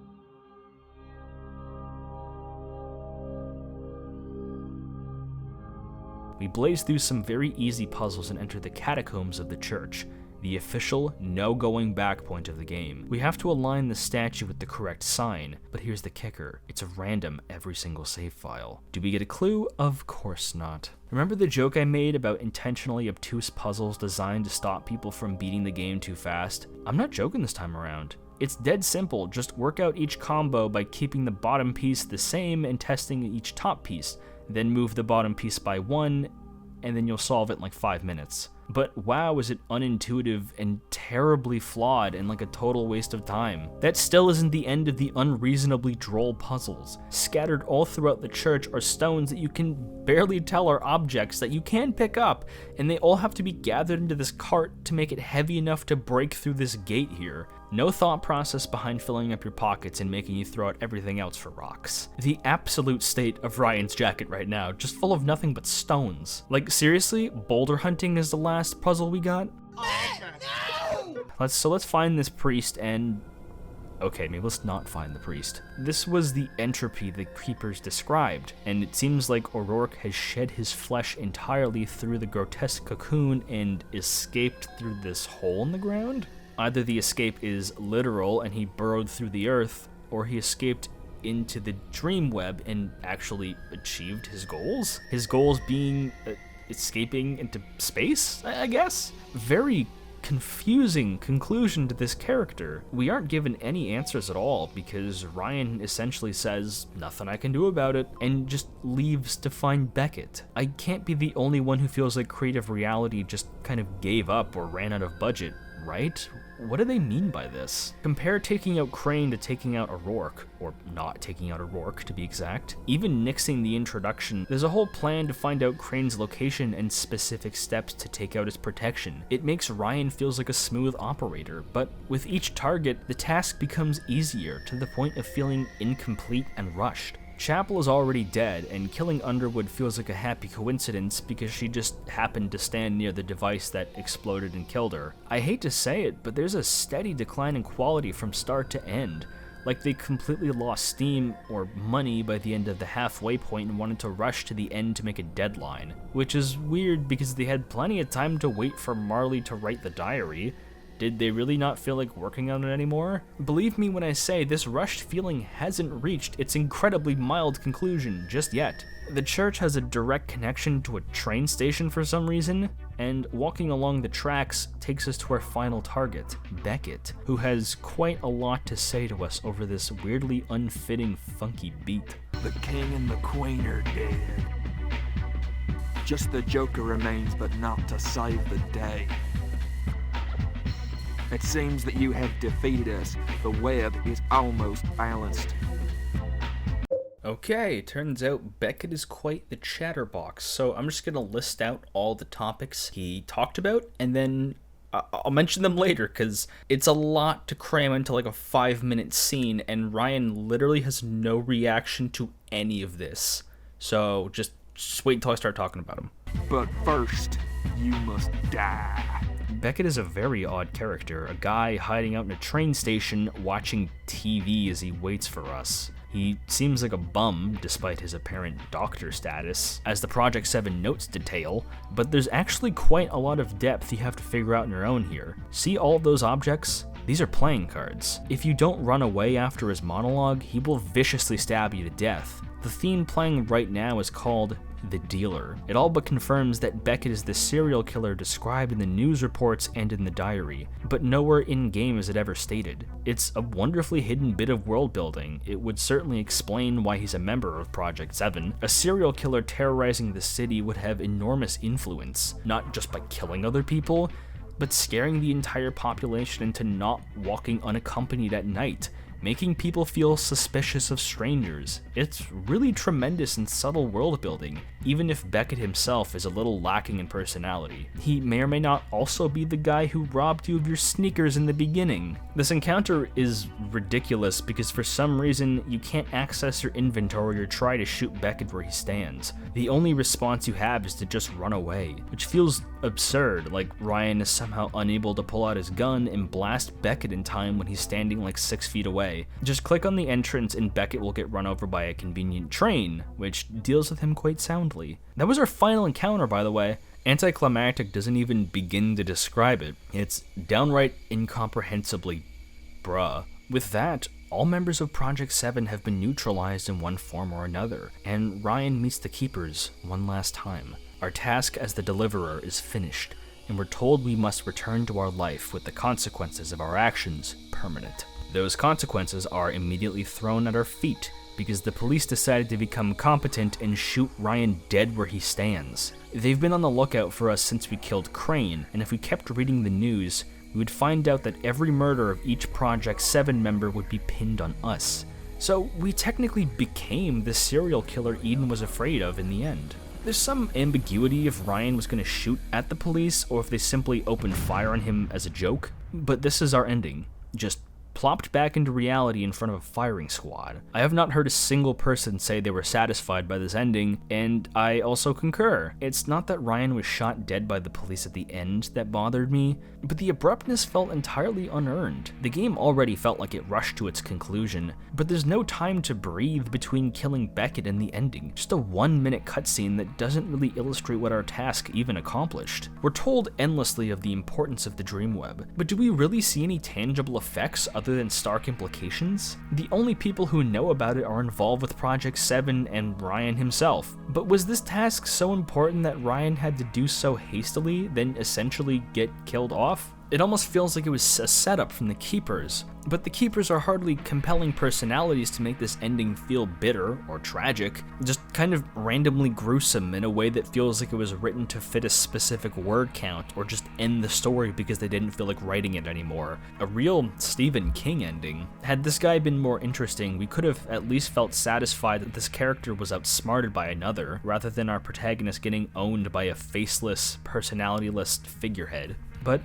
We blaze through some very easy puzzles and enter the catacombs of the church, the official no going back point of the game. We have to align the statue with the correct sign, but here's the kicker. It's a random every single save file. Do we get a clue? Of course not. Remember the joke I made about intentionally obtuse puzzles designed to stop people from beating the game too fast? I'm not joking this time around. It's dead simple, just work out each combo by keeping the bottom piece the same and testing each top piece, then move the bottom piece by 1, and then you'll solve it in like 5 minutes. But wow, is it unintuitive and terribly flawed and like a total waste of time. That still isn't the end of the unreasonably droll puzzles. Scattered all throughout the church are stones that you can barely tell are objects that you can pick up, and they all have to be gathered into this cart to make it heavy enough to break through this gate here. No thought process behind filling up your pockets and making you throw out everything else for rocks. The absolute state of Ryan's jacket right now, just full of nothing but stones. Like seriously, boulder hunting is the last puzzle we got? No! Let's find this priest and... Okay, maybe let's not find the priest. This was the entropy the creepers described, and it seems like O'Rourke has shed his flesh entirely through the grotesque cocoon and escaped through this hole in the ground? Either the escape is literal and he burrowed through the earth, or he escaped into the Dreamweb and actually achieved his goals? His goals being escaping into space, I guess? Very confusing conclusion to this character. We aren't given any answers at all because Ryan essentially says, nothing I can do about it, and just leaves to find Beckett. I can't be the only one who feels like creative reality just kind of gave up or ran out of budget, right? What do they mean by this? Compare taking out Crane to taking out O'Rourke, or not taking out O'Rourke to be exact. Even nixing the introduction, there's a whole plan to find out Crane's location and specific steps to take out his protection. It makes Ryan feels like a smooth operator, but with each target, the task becomes easier to the point of feeling incomplete and rushed. Chapel is already dead, and killing Underwood feels like a happy coincidence because she just happened to stand near the device that exploded and killed her. I hate to say it, but there's a steady decline in quality from start to end. Like they completely lost steam or money by the end of the halfway point and wanted to rush to the end to make a deadline. Which is weird because they had plenty of time to wait for Marley to write the diary. Did they really not feel like working on it anymore? Believe me when I say this rushed feeling hasn't reached its incredibly mild conclusion just yet. The church has a direct connection to a train station for some reason, and walking along the tracks takes us to our final target, Beckett, who has quite a lot to say to us over this weirdly unfitting funky beat. The king and the queen are dead. Just the Joker remains, but not to save the day. It seems that you have defeated us. The web is almost balanced. Okay, turns out Beckett is quite the chatterbox, so I'm just gonna list out all the topics he talked about, and then I'll mention them later, because it's a lot to cram into like a 5-minute scene, and Ryan literally has no reaction to any of this. So just wait until I start talking about him. But first, you must die. Beckett is a very odd character, a guy hiding out in a train station watching TV as he waits for us. He seems like a bum, despite his apparent doctor status, as the Project 7 notes detail, but there's actually quite a lot of depth you have to figure out on your own here. See all of those objects? These are playing cards. If you don't run away after his monologue, he will viciously stab you to death. The theme playing right now is called The Dealer. It all but confirms that Beckett is the serial killer described in the news reports and in the diary, but nowhere in-game is it ever stated. It's a wonderfully hidden bit of world building. It would certainly explain why he's a member of Project 7. A serial killer terrorizing the city would have enormous influence, not just by killing other people, but scaring the entire population into not walking unaccompanied at night, making people feel suspicious of strangers. It's really tremendous and subtle world building, even if Beckett himself is a little lacking in personality. He may or may not also be the guy who robbed you of your sneakers in the beginning. This encounter is ridiculous because for some reason you can't access your inventory or try to shoot Beckett where he stands. The only response you have is to just run away, which feels absurd, like Ryan is somehow unable to pull out his gun and blast Beckett in time when he's standing like 6 feet away. Just click on the entrance and Beckett will get run over by a convenient train, which deals with him quite soundly. That was our final encounter, by the way. Anticlimactic doesn't even begin to describe it. It's downright incomprehensibly bruh. With that, all members of Project 7 have been neutralized in one form or another, and Ryan meets the Keepers one last time. Our task as the Deliverer is finished, and we're told we must return to our life with the consequences of our actions permanent. Those consequences are immediately thrown at our feet because the police decided to become competent and shoot Ryan dead where he stands. They've been on the lookout for us since we killed Crane, and if we kept reading the news, we would find out that every murder of each Project 7 member would be pinned on us. So we technically became the serial killer Eden was afraid of in the end. There's some ambiguity if Ryan was going to shoot at the police or if they simply opened fire on him as a joke, but this is our ending. Just plopped back into reality in front of a firing squad. I have not heard a single person say they were satisfied by this ending, and I also concur. It's not that Ryan was shot dead by the police at the end that bothered me, but the abruptness felt entirely unearned. The game already felt like it rushed to its conclusion, but there's no time to breathe between killing Beckett and the ending. Just a 1-minute cutscene that doesn't really illustrate what our task even accomplished. We're told endlessly of the importance of the Dreamweb, but do we really see any tangible effects other than stark implications? The only people who know about it are involved with Project 7 and Ryan himself. But was this task so important that Ryan had to do so hastily, then essentially get killed off? It almost feels like it was a setup from the Keepers, but the Keepers are hardly compelling personalities to make this ending feel bitter or tragic, just kind of randomly gruesome in a way that feels like it was written to fit a specific word count or just end the story because they didn't feel like writing it anymore. A real Stephen King ending. Had this guy been more interesting, we could have at least felt satisfied that this character was outsmarted by another, rather than our protagonist getting owned by a faceless, personalityless figurehead. But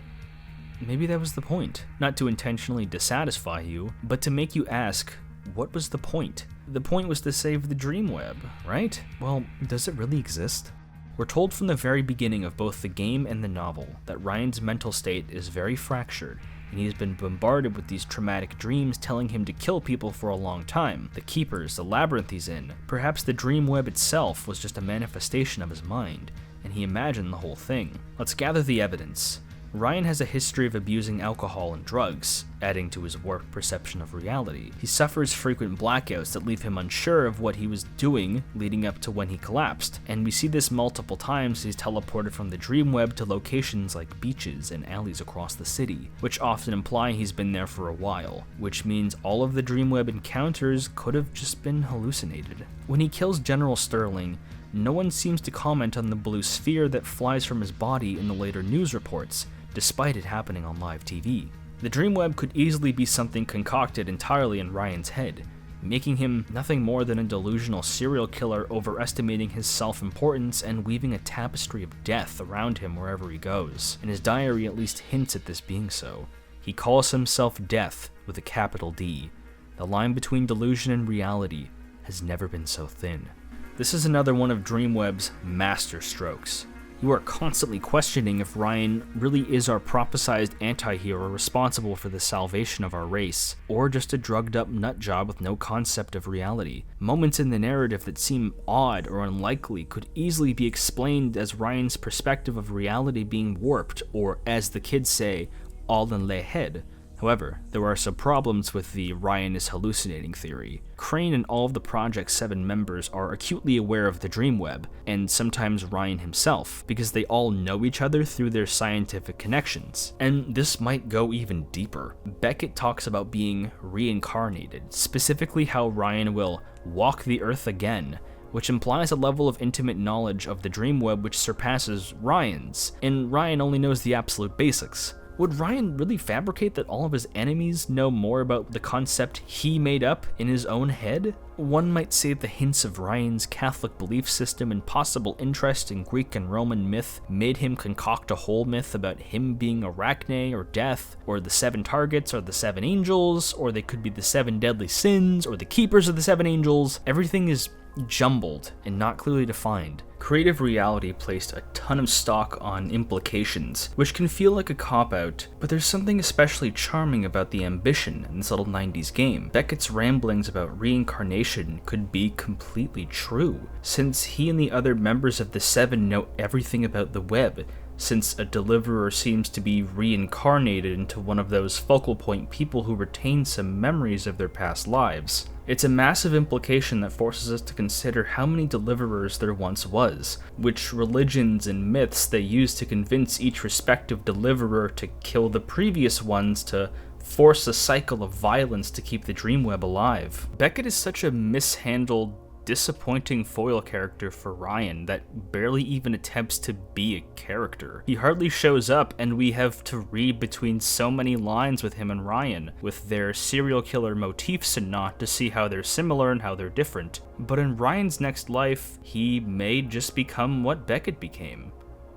maybe that was the point. Not to intentionally dissatisfy you, but to make you ask, what was the point? The point was to save the Dreamweb, right? Well, does it really exist? We're told from the very beginning of both the game and the novel that Ryan's mental state is very fractured, and he's been bombarded with these traumatic dreams telling him to kill people for a long time. The Keepers, the labyrinth he's in, perhaps the Dreamweb itself was just a manifestation of his mind, and he imagined the whole thing. Let's gather the evidence. Ryan has a history of abusing alcohol and drugs, adding to his warped perception of reality. He suffers frequent blackouts that leave him unsure of what he was doing leading up to when he collapsed, and we see this multiple times as he's teleported from the Dreamweb to locations like beaches and alleys across the city, which often imply he's been there for a while, which means all of the Dreamweb encounters could have just been hallucinated. When he kills General Sterling, no one seems to comment on the blue sphere that flies from his body in the later news reports, despite it happening on live TV. The Dreamweb could easily be something concocted entirely in Ryan's head, making him nothing more than a delusional serial killer overestimating his self-importance and weaving a tapestry of death around him wherever he goes. And his diary at least hints at this being so. He calls himself Death with a capital D. The line between delusion and reality has never been so thin. This is another one of Dreamweb's master strokes. You are constantly questioning if Ryan really is our prophesized anti-hero responsible for the salvation of our race, or just a drugged-up nutjob with no concept of reality. Moments in the narrative that seem odd or unlikely could easily be explained as Ryan's perspective of reality being warped, or as the kids say, all in le head. However, there are some problems with the Ryan is hallucinating theory. Crane and all of the Project's 7 members are acutely aware of the Dreamweb, and sometimes Ryan himself, because they all know each other through their scientific connections. And this might go even deeper. Beckett talks about being reincarnated, specifically how Ryan will walk the Earth again, which implies a level of intimate knowledge of the Dreamweb which surpasses Ryan's, and Ryan only knows the absolute basics. Would Ryan really fabricate that all of his enemies know more about the concept he made up in his own head? One might say the hints of Ryan's Catholic belief system and possible interest in Greek and Roman myth made him concoct a whole myth about him being Arachne or death, or the 7 targets or the 7 angels, or they could be the 7 deadly sins, or the keepers of the 7 angels. Everything is jumbled and not clearly defined. Creative Reality placed a ton of stock on implications, which can feel like a cop-out, but there's something especially charming about the ambition in this little 90s game. Beckett's ramblings about reincarnation could be completely true, since he and the other members of the 7 know everything about the web, since a deliverer seems to be reincarnated into one of those focal point people who retain some memories of their past lives. It's a massive implication that forces us to consider how many deliverers there once was, which religions and myths they used to convince each respective deliverer to kill the previous ones to force a cycle of violence to keep the Dreamweb alive. Beckett is such a mishandled, disappointing foil character for Ryan that barely even attempts to be a character. He hardly shows up, and we have to read between so many lines with him and Ryan, with their serial killer motifs and not, to see how they're similar and how they're different. But in Ryan's next life, he may just become what Beckett became,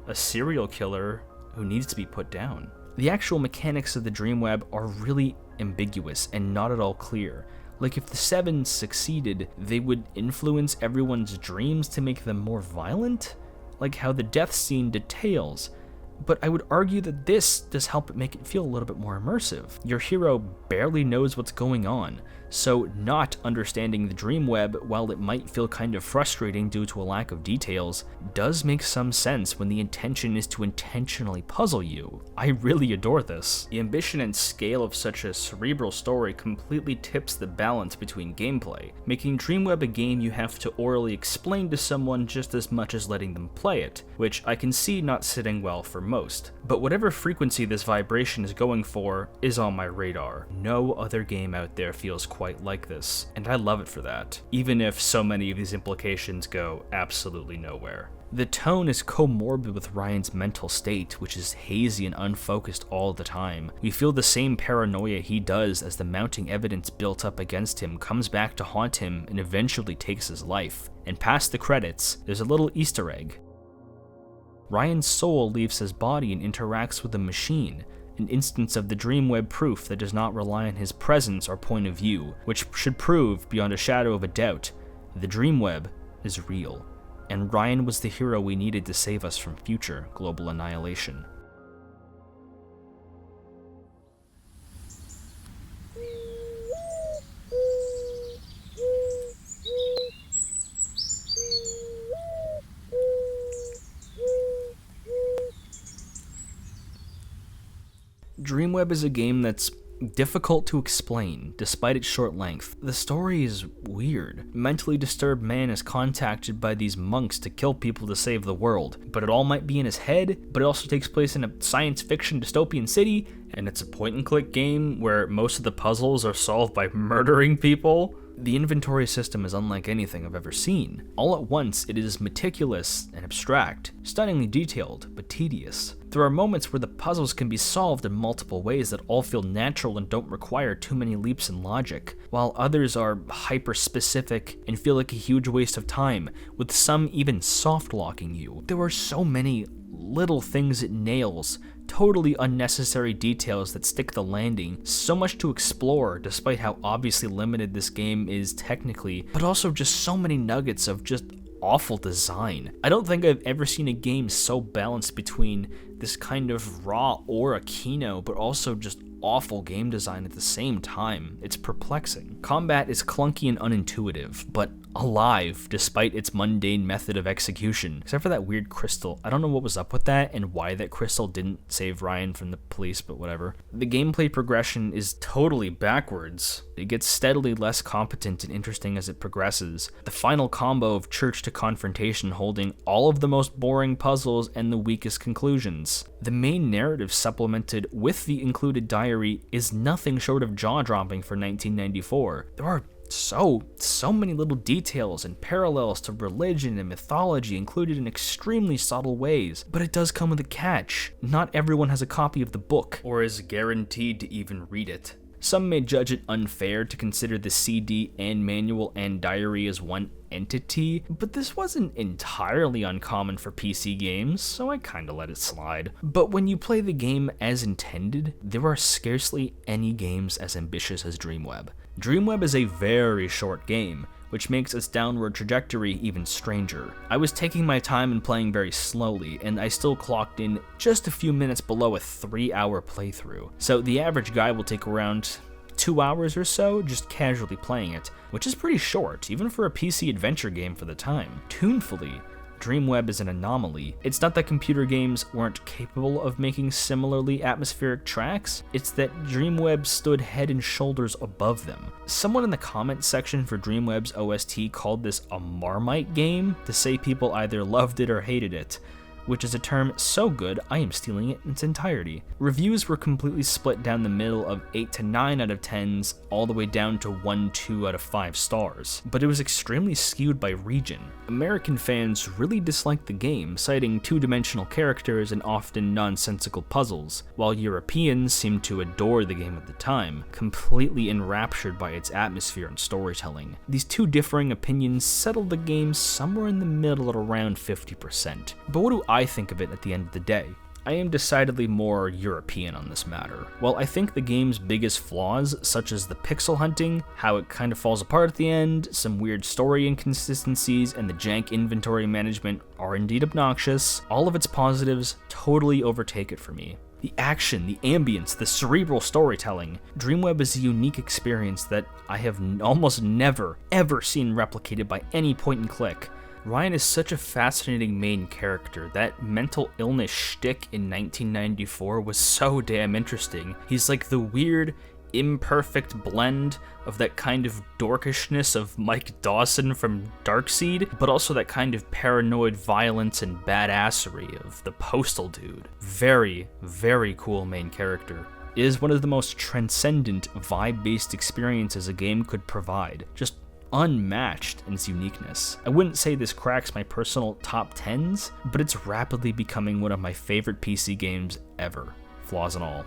a serial killer who needs to be put down. The actual mechanics of the Dreamweb are really ambiguous and not at all clear. Like, if the 7 succeeded, they would influence everyone's dreams to make them more violent? Like how the death scene details. But I would argue that this does help make it feel a little bit more immersive. Your hero barely knows what's going on, so not understanding the Dreamweb, while it might feel kind of frustrating due to a lack of details, does make some sense when the intention is to intentionally puzzle you. I really adore this. The ambition and scale of such a cerebral story completely tips the balance between gameplay, making Dreamweb a game you have to orally explain to someone just as much as letting them play it, which I can see not sitting well for most. But whatever frequency this vibration is going for is on my radar. No other game out there feels quite like this, and I love it for that, even if so many of these implications go absolutely nowhere. The tone is comorbid with Ryan's mental state, which is hazy and unfocused all the time. We feel the same paranoia he does as the mounting evidence built up against him comes back to haunt him and eventually takes his life. And past the credits, there's a little Easter egg. Ryan's soul leaves his body and interacts with a machine, an instance of the Dreamweb proof that does not rely on his presence or point of view, which should prove, beyond a shadow of a doubt, the Dreamweb is real, and Ryan was the hero we needed to save us from future global annihilation. Dreamweb is a game that's difficult to explain, despite its short length. The story is weird. Mentally disturbed man is contacted by these monks to kill people to save the world, but it all might be in his head, but it also takes place in a science fiction dystopian city, and it's a point-and-click game where most of the puzzles are solved by murdering people. The inventory system is unlike anything I've ever seen. All at once, it is meticulous and abstract, stunningly detailed, but tedious. There are moments where the puzzles can be solved in multiple ways that all feel natural and don't require too many leaps in logic, while others are hyper-specific and feel like a huge waste of time, with some even soft-locking you. There are so many little things it nails, totally unnecessary details that stick the landing, so much to explore despite how obviously limited this game is technically, but also just so many nuggets of just awful design. I don't think I've ever seen a game so balanced between this kind of raw aura kino, but also just awful game design at the same time. It's perplexing. Combat is clunky and unintuitive, but alive despite its mundane method of execution. Except for that weird crystal. I don't know what was up with that and why that crystal didn't save Ryan from the police, but whatever. The gameplay progression is totally backwards. It gets steadily less competent and interesting as it progresses. The final combo of church to confrontation holding all of the most boring puzzles and the weakest conclusions. The main narrative supplemented with the included diary is nothing short of jaw-dropping for 1994. There are so many little details and parallels to religion and mythology included in extremely subtle ways, but it does come with a catch. Not everyone has a copy of the book, or is guaranteed to even read it. Some may judge it unfair to consider the CD and manual and diary as one entity, but this wasn't entirely uncommon for PC games, so I kinda let it slide. But when you play the game as intended, there are scarcely any games as ambitious as Dreamweb. Dreamweb is a very short game, which makes its downward trajectory even stranger. I was taking my time and playing very slowly, and I still clocked in just a few minutes below a 3-hour playthrough. So the average guy will take around 2 hours or so just casually playing it, which is pretty short, even for a PC adventure game for the time. Tunefully, Dreamweb is an anomaly. It's not that computer games weren't capable of making similarly atmospheric tracks, it's that Dreamweb stood head and shoulders above them. Someone in the comments section for Dreamweb's OST called this a Marmite game to say people either loved it or hated it, which is a term so good I am stealing it in its entirety. Reviews were completely split down the middle of 8 to 9 out of 10s, all the way down to 1-2 out of 5 stars, but it was extremely skewed by region. American fans really disliked the game, citing two-dimensional characters and often nonsensical puzzles, while Europeans seemed to adore the game at the time, completely enraptured by its atmosphere and storytelling. These two differing opinions settled the game somewhere in the middle at around 50%. But what do I think of it at the end of the day? I am decidedly more European on this matter. While I think the game's biggest flaws, such as the pixel hunting, how it kind of falls apart at the end, some weird story inconsistencies, and the jank inventory management are indeed obnoxious, all of its positives totally overtake it for me. The action, the ambience, the cerebral storytelling. Dreamweb is a unique experience that I have almost never, ever seen replicated by any point and click. Ryan is such a fascinating main character. That mental illness shtick in 1994 was so damn interesting. He's like the weird, imperfect blend of that kind of dorkishness of Mike Dawson from Darkseid, but also that kind of paranoid violence and badassery of the Postal Dude. Very, very cool main character. It is one of the most transcendent, vibe-based experiences a game could provide. Just unmatched in its uniqueness. I wouldn't say this cracks my personal top 10s, but it's rapidly becoming one of my favorite PC games ever, flaws and all.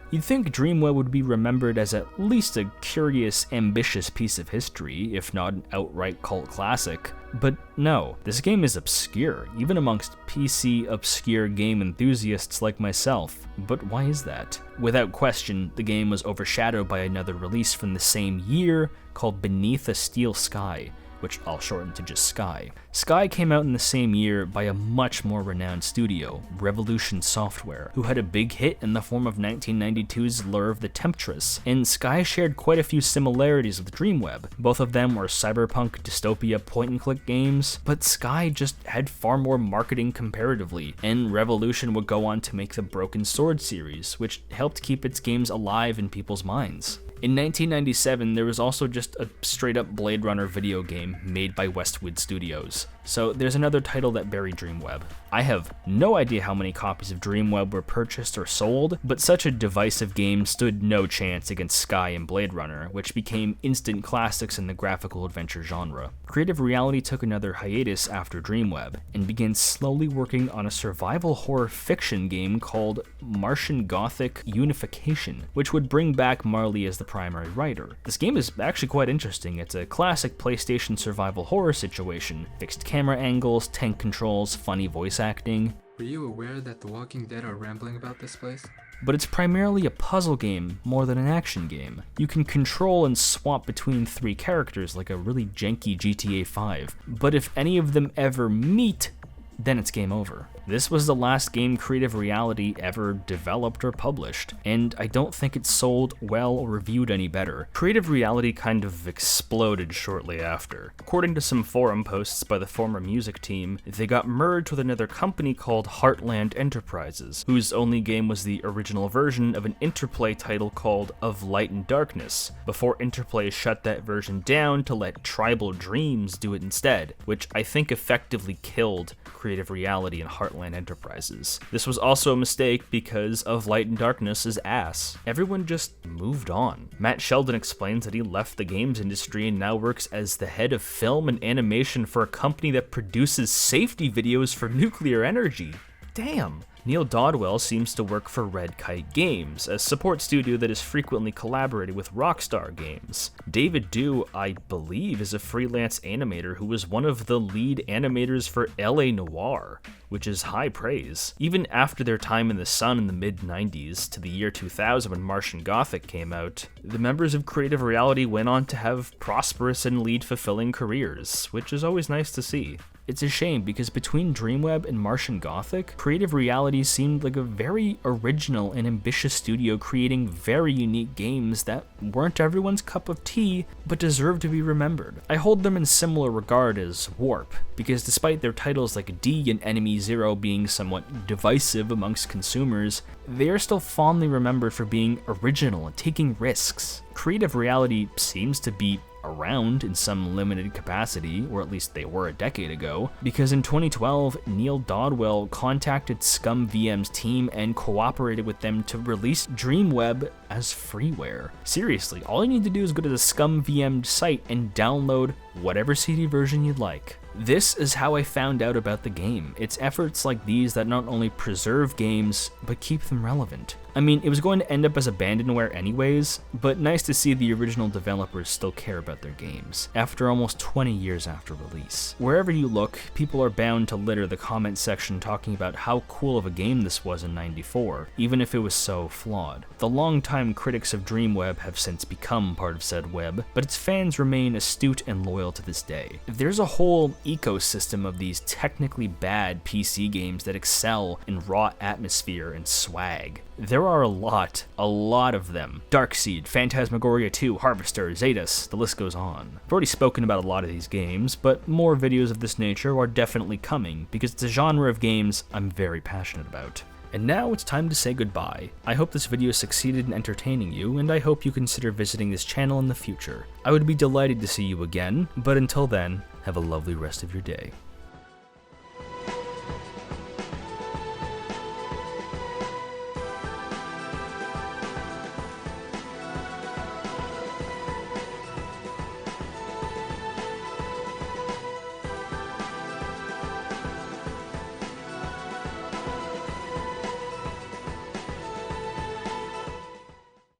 You'd think Dreamweb would be remembered as at least a curious, ambitious piece of history, if not an outright cult classic. But no, this game is obscure, even amongst PC obscure game enthusiasts like myself. But why is that? Without question, the game was overshadowed by another release from the same year called Beneath a Steel Sky, which I'll shorten to just Sky. Sky came out in the same year by a much more renowned studio, Revolution Software, who had a big hit in the form of 1992's Lure of the Temptress, and Sky shared quite a few similarities with Dreamweb. Both of them were cyberpunk dystopia point-and-click games, but Sky just had far more marketing comparatively, and Revolution would go on to make the Broken Sword series, which helped keep its games alive in people's minds. In 1997, there was also just a straight-up Blade Runner video game made by Westwood Studios. So there's another title that buried Dreamweb. I have no idea how many copies of Dreamweb were purchased or sold, but such a divisive game stood no chance against Sky and Blade Runner, which became instant classics in the graphical adventure genre. Creative Reality took another hiatus after Dreamweb, and began slowly working on a survival horror fiction game called Martian Gothic Unification, which would bring back Marley as the primary writer. This game is actually quite interesting. It's a classic PlayStation survival horror situation, fixed camera angles, tank controls, funny voice acting. Were you aware that The Walking Dead are rambling about this place? But it's primarily a puzzle game more than an action game. You can control and swap between 3 characters like a really janky GTA 5, but if any of them ever meet, then it's game over. This was the last game Creative Reality ever developed or published, and I don't think it sold well or reviewed any better. Creative Reality kind of exploded shortly after. According to some forum posts by the former music team, they got merged with another company called Heartland Enterprises, whose only game was the original version of an Interplay title called Of Light and Darkness, before Interplay shut that version down to let Tribal Dreams do it instead, which I think effectively killed Creative Reality and Heartland Enterprises. This was also a mistake because Of Light and Darkness is ass. Everyone just moved on. Matt Sheldon explains that he left the games industry and now works as the head of film and animation for a company that produces safety videos for nuclear energy. Damn. Neil Dodwell seems to work for Red Kite Games, a support studio that has frequently collaborated with Rockstar Games. David Dew, I believe, is a freelance animator who was one of the lead animators for LA Noire, which is high praise. Even after their time in the sun in the mid-90s to the year 2000 when Martian Gothic came out, the members of Creative Reality went on to have prosperous and lead-fulfilling careers, which is always nice to see. It's a shame because between Dreamweb and Martian Gothic, Creative Reality seemed like a very original and ambitious studio creating very unique games that weren't everyone's cup of tea, but deserve to be remembered. I hold them in similar regard as Warp, because despite their titles like D and Enemy Zero being somewhat divisive amongst consumers, they are still fondly remembered for being original and taking risks. Creative Reality seems to be around in some limited capacity, or at least they were a decade ago, because in 2012, Neil Dodwell contacted Scum VM's team and cooperated with them to release Dreamweb as freeware. Seriously, all you need to do is go to the Scum VM site and download whatever CD version you'd like. This is how I found out about the game. It's efforts like these that not only preserve games, but keep them relevant. I mean, it was going to end up as abandonware anyways, but nice to see the original developers still care about their games, after almost 20 years after release. Wherever you look, people are bound to litter the comment section talking about how cool of a game this was in '94, even if it was so flawed. The longtime critics of Dreamweb have since become part of said web, but its fans remain astute and loyal to this day. There's a whole ecosystem of these technically bad PC games that excel in raw atmosphere and swag. There are a lot of them. Darkseed, Phantasmagoria 2, Harvester, Zetas, the list goes on. I've already spoken about a lot of these games, but more videos of this nature are definitely coming, because it's a genre of games I'm very passionate about. And now it's time to say goodbye. I hope this video succeeded in entertaining you, and I hope you consider visiting this channel in the future. I would be delighted to see you again, but until then, have a lovely rest of your day.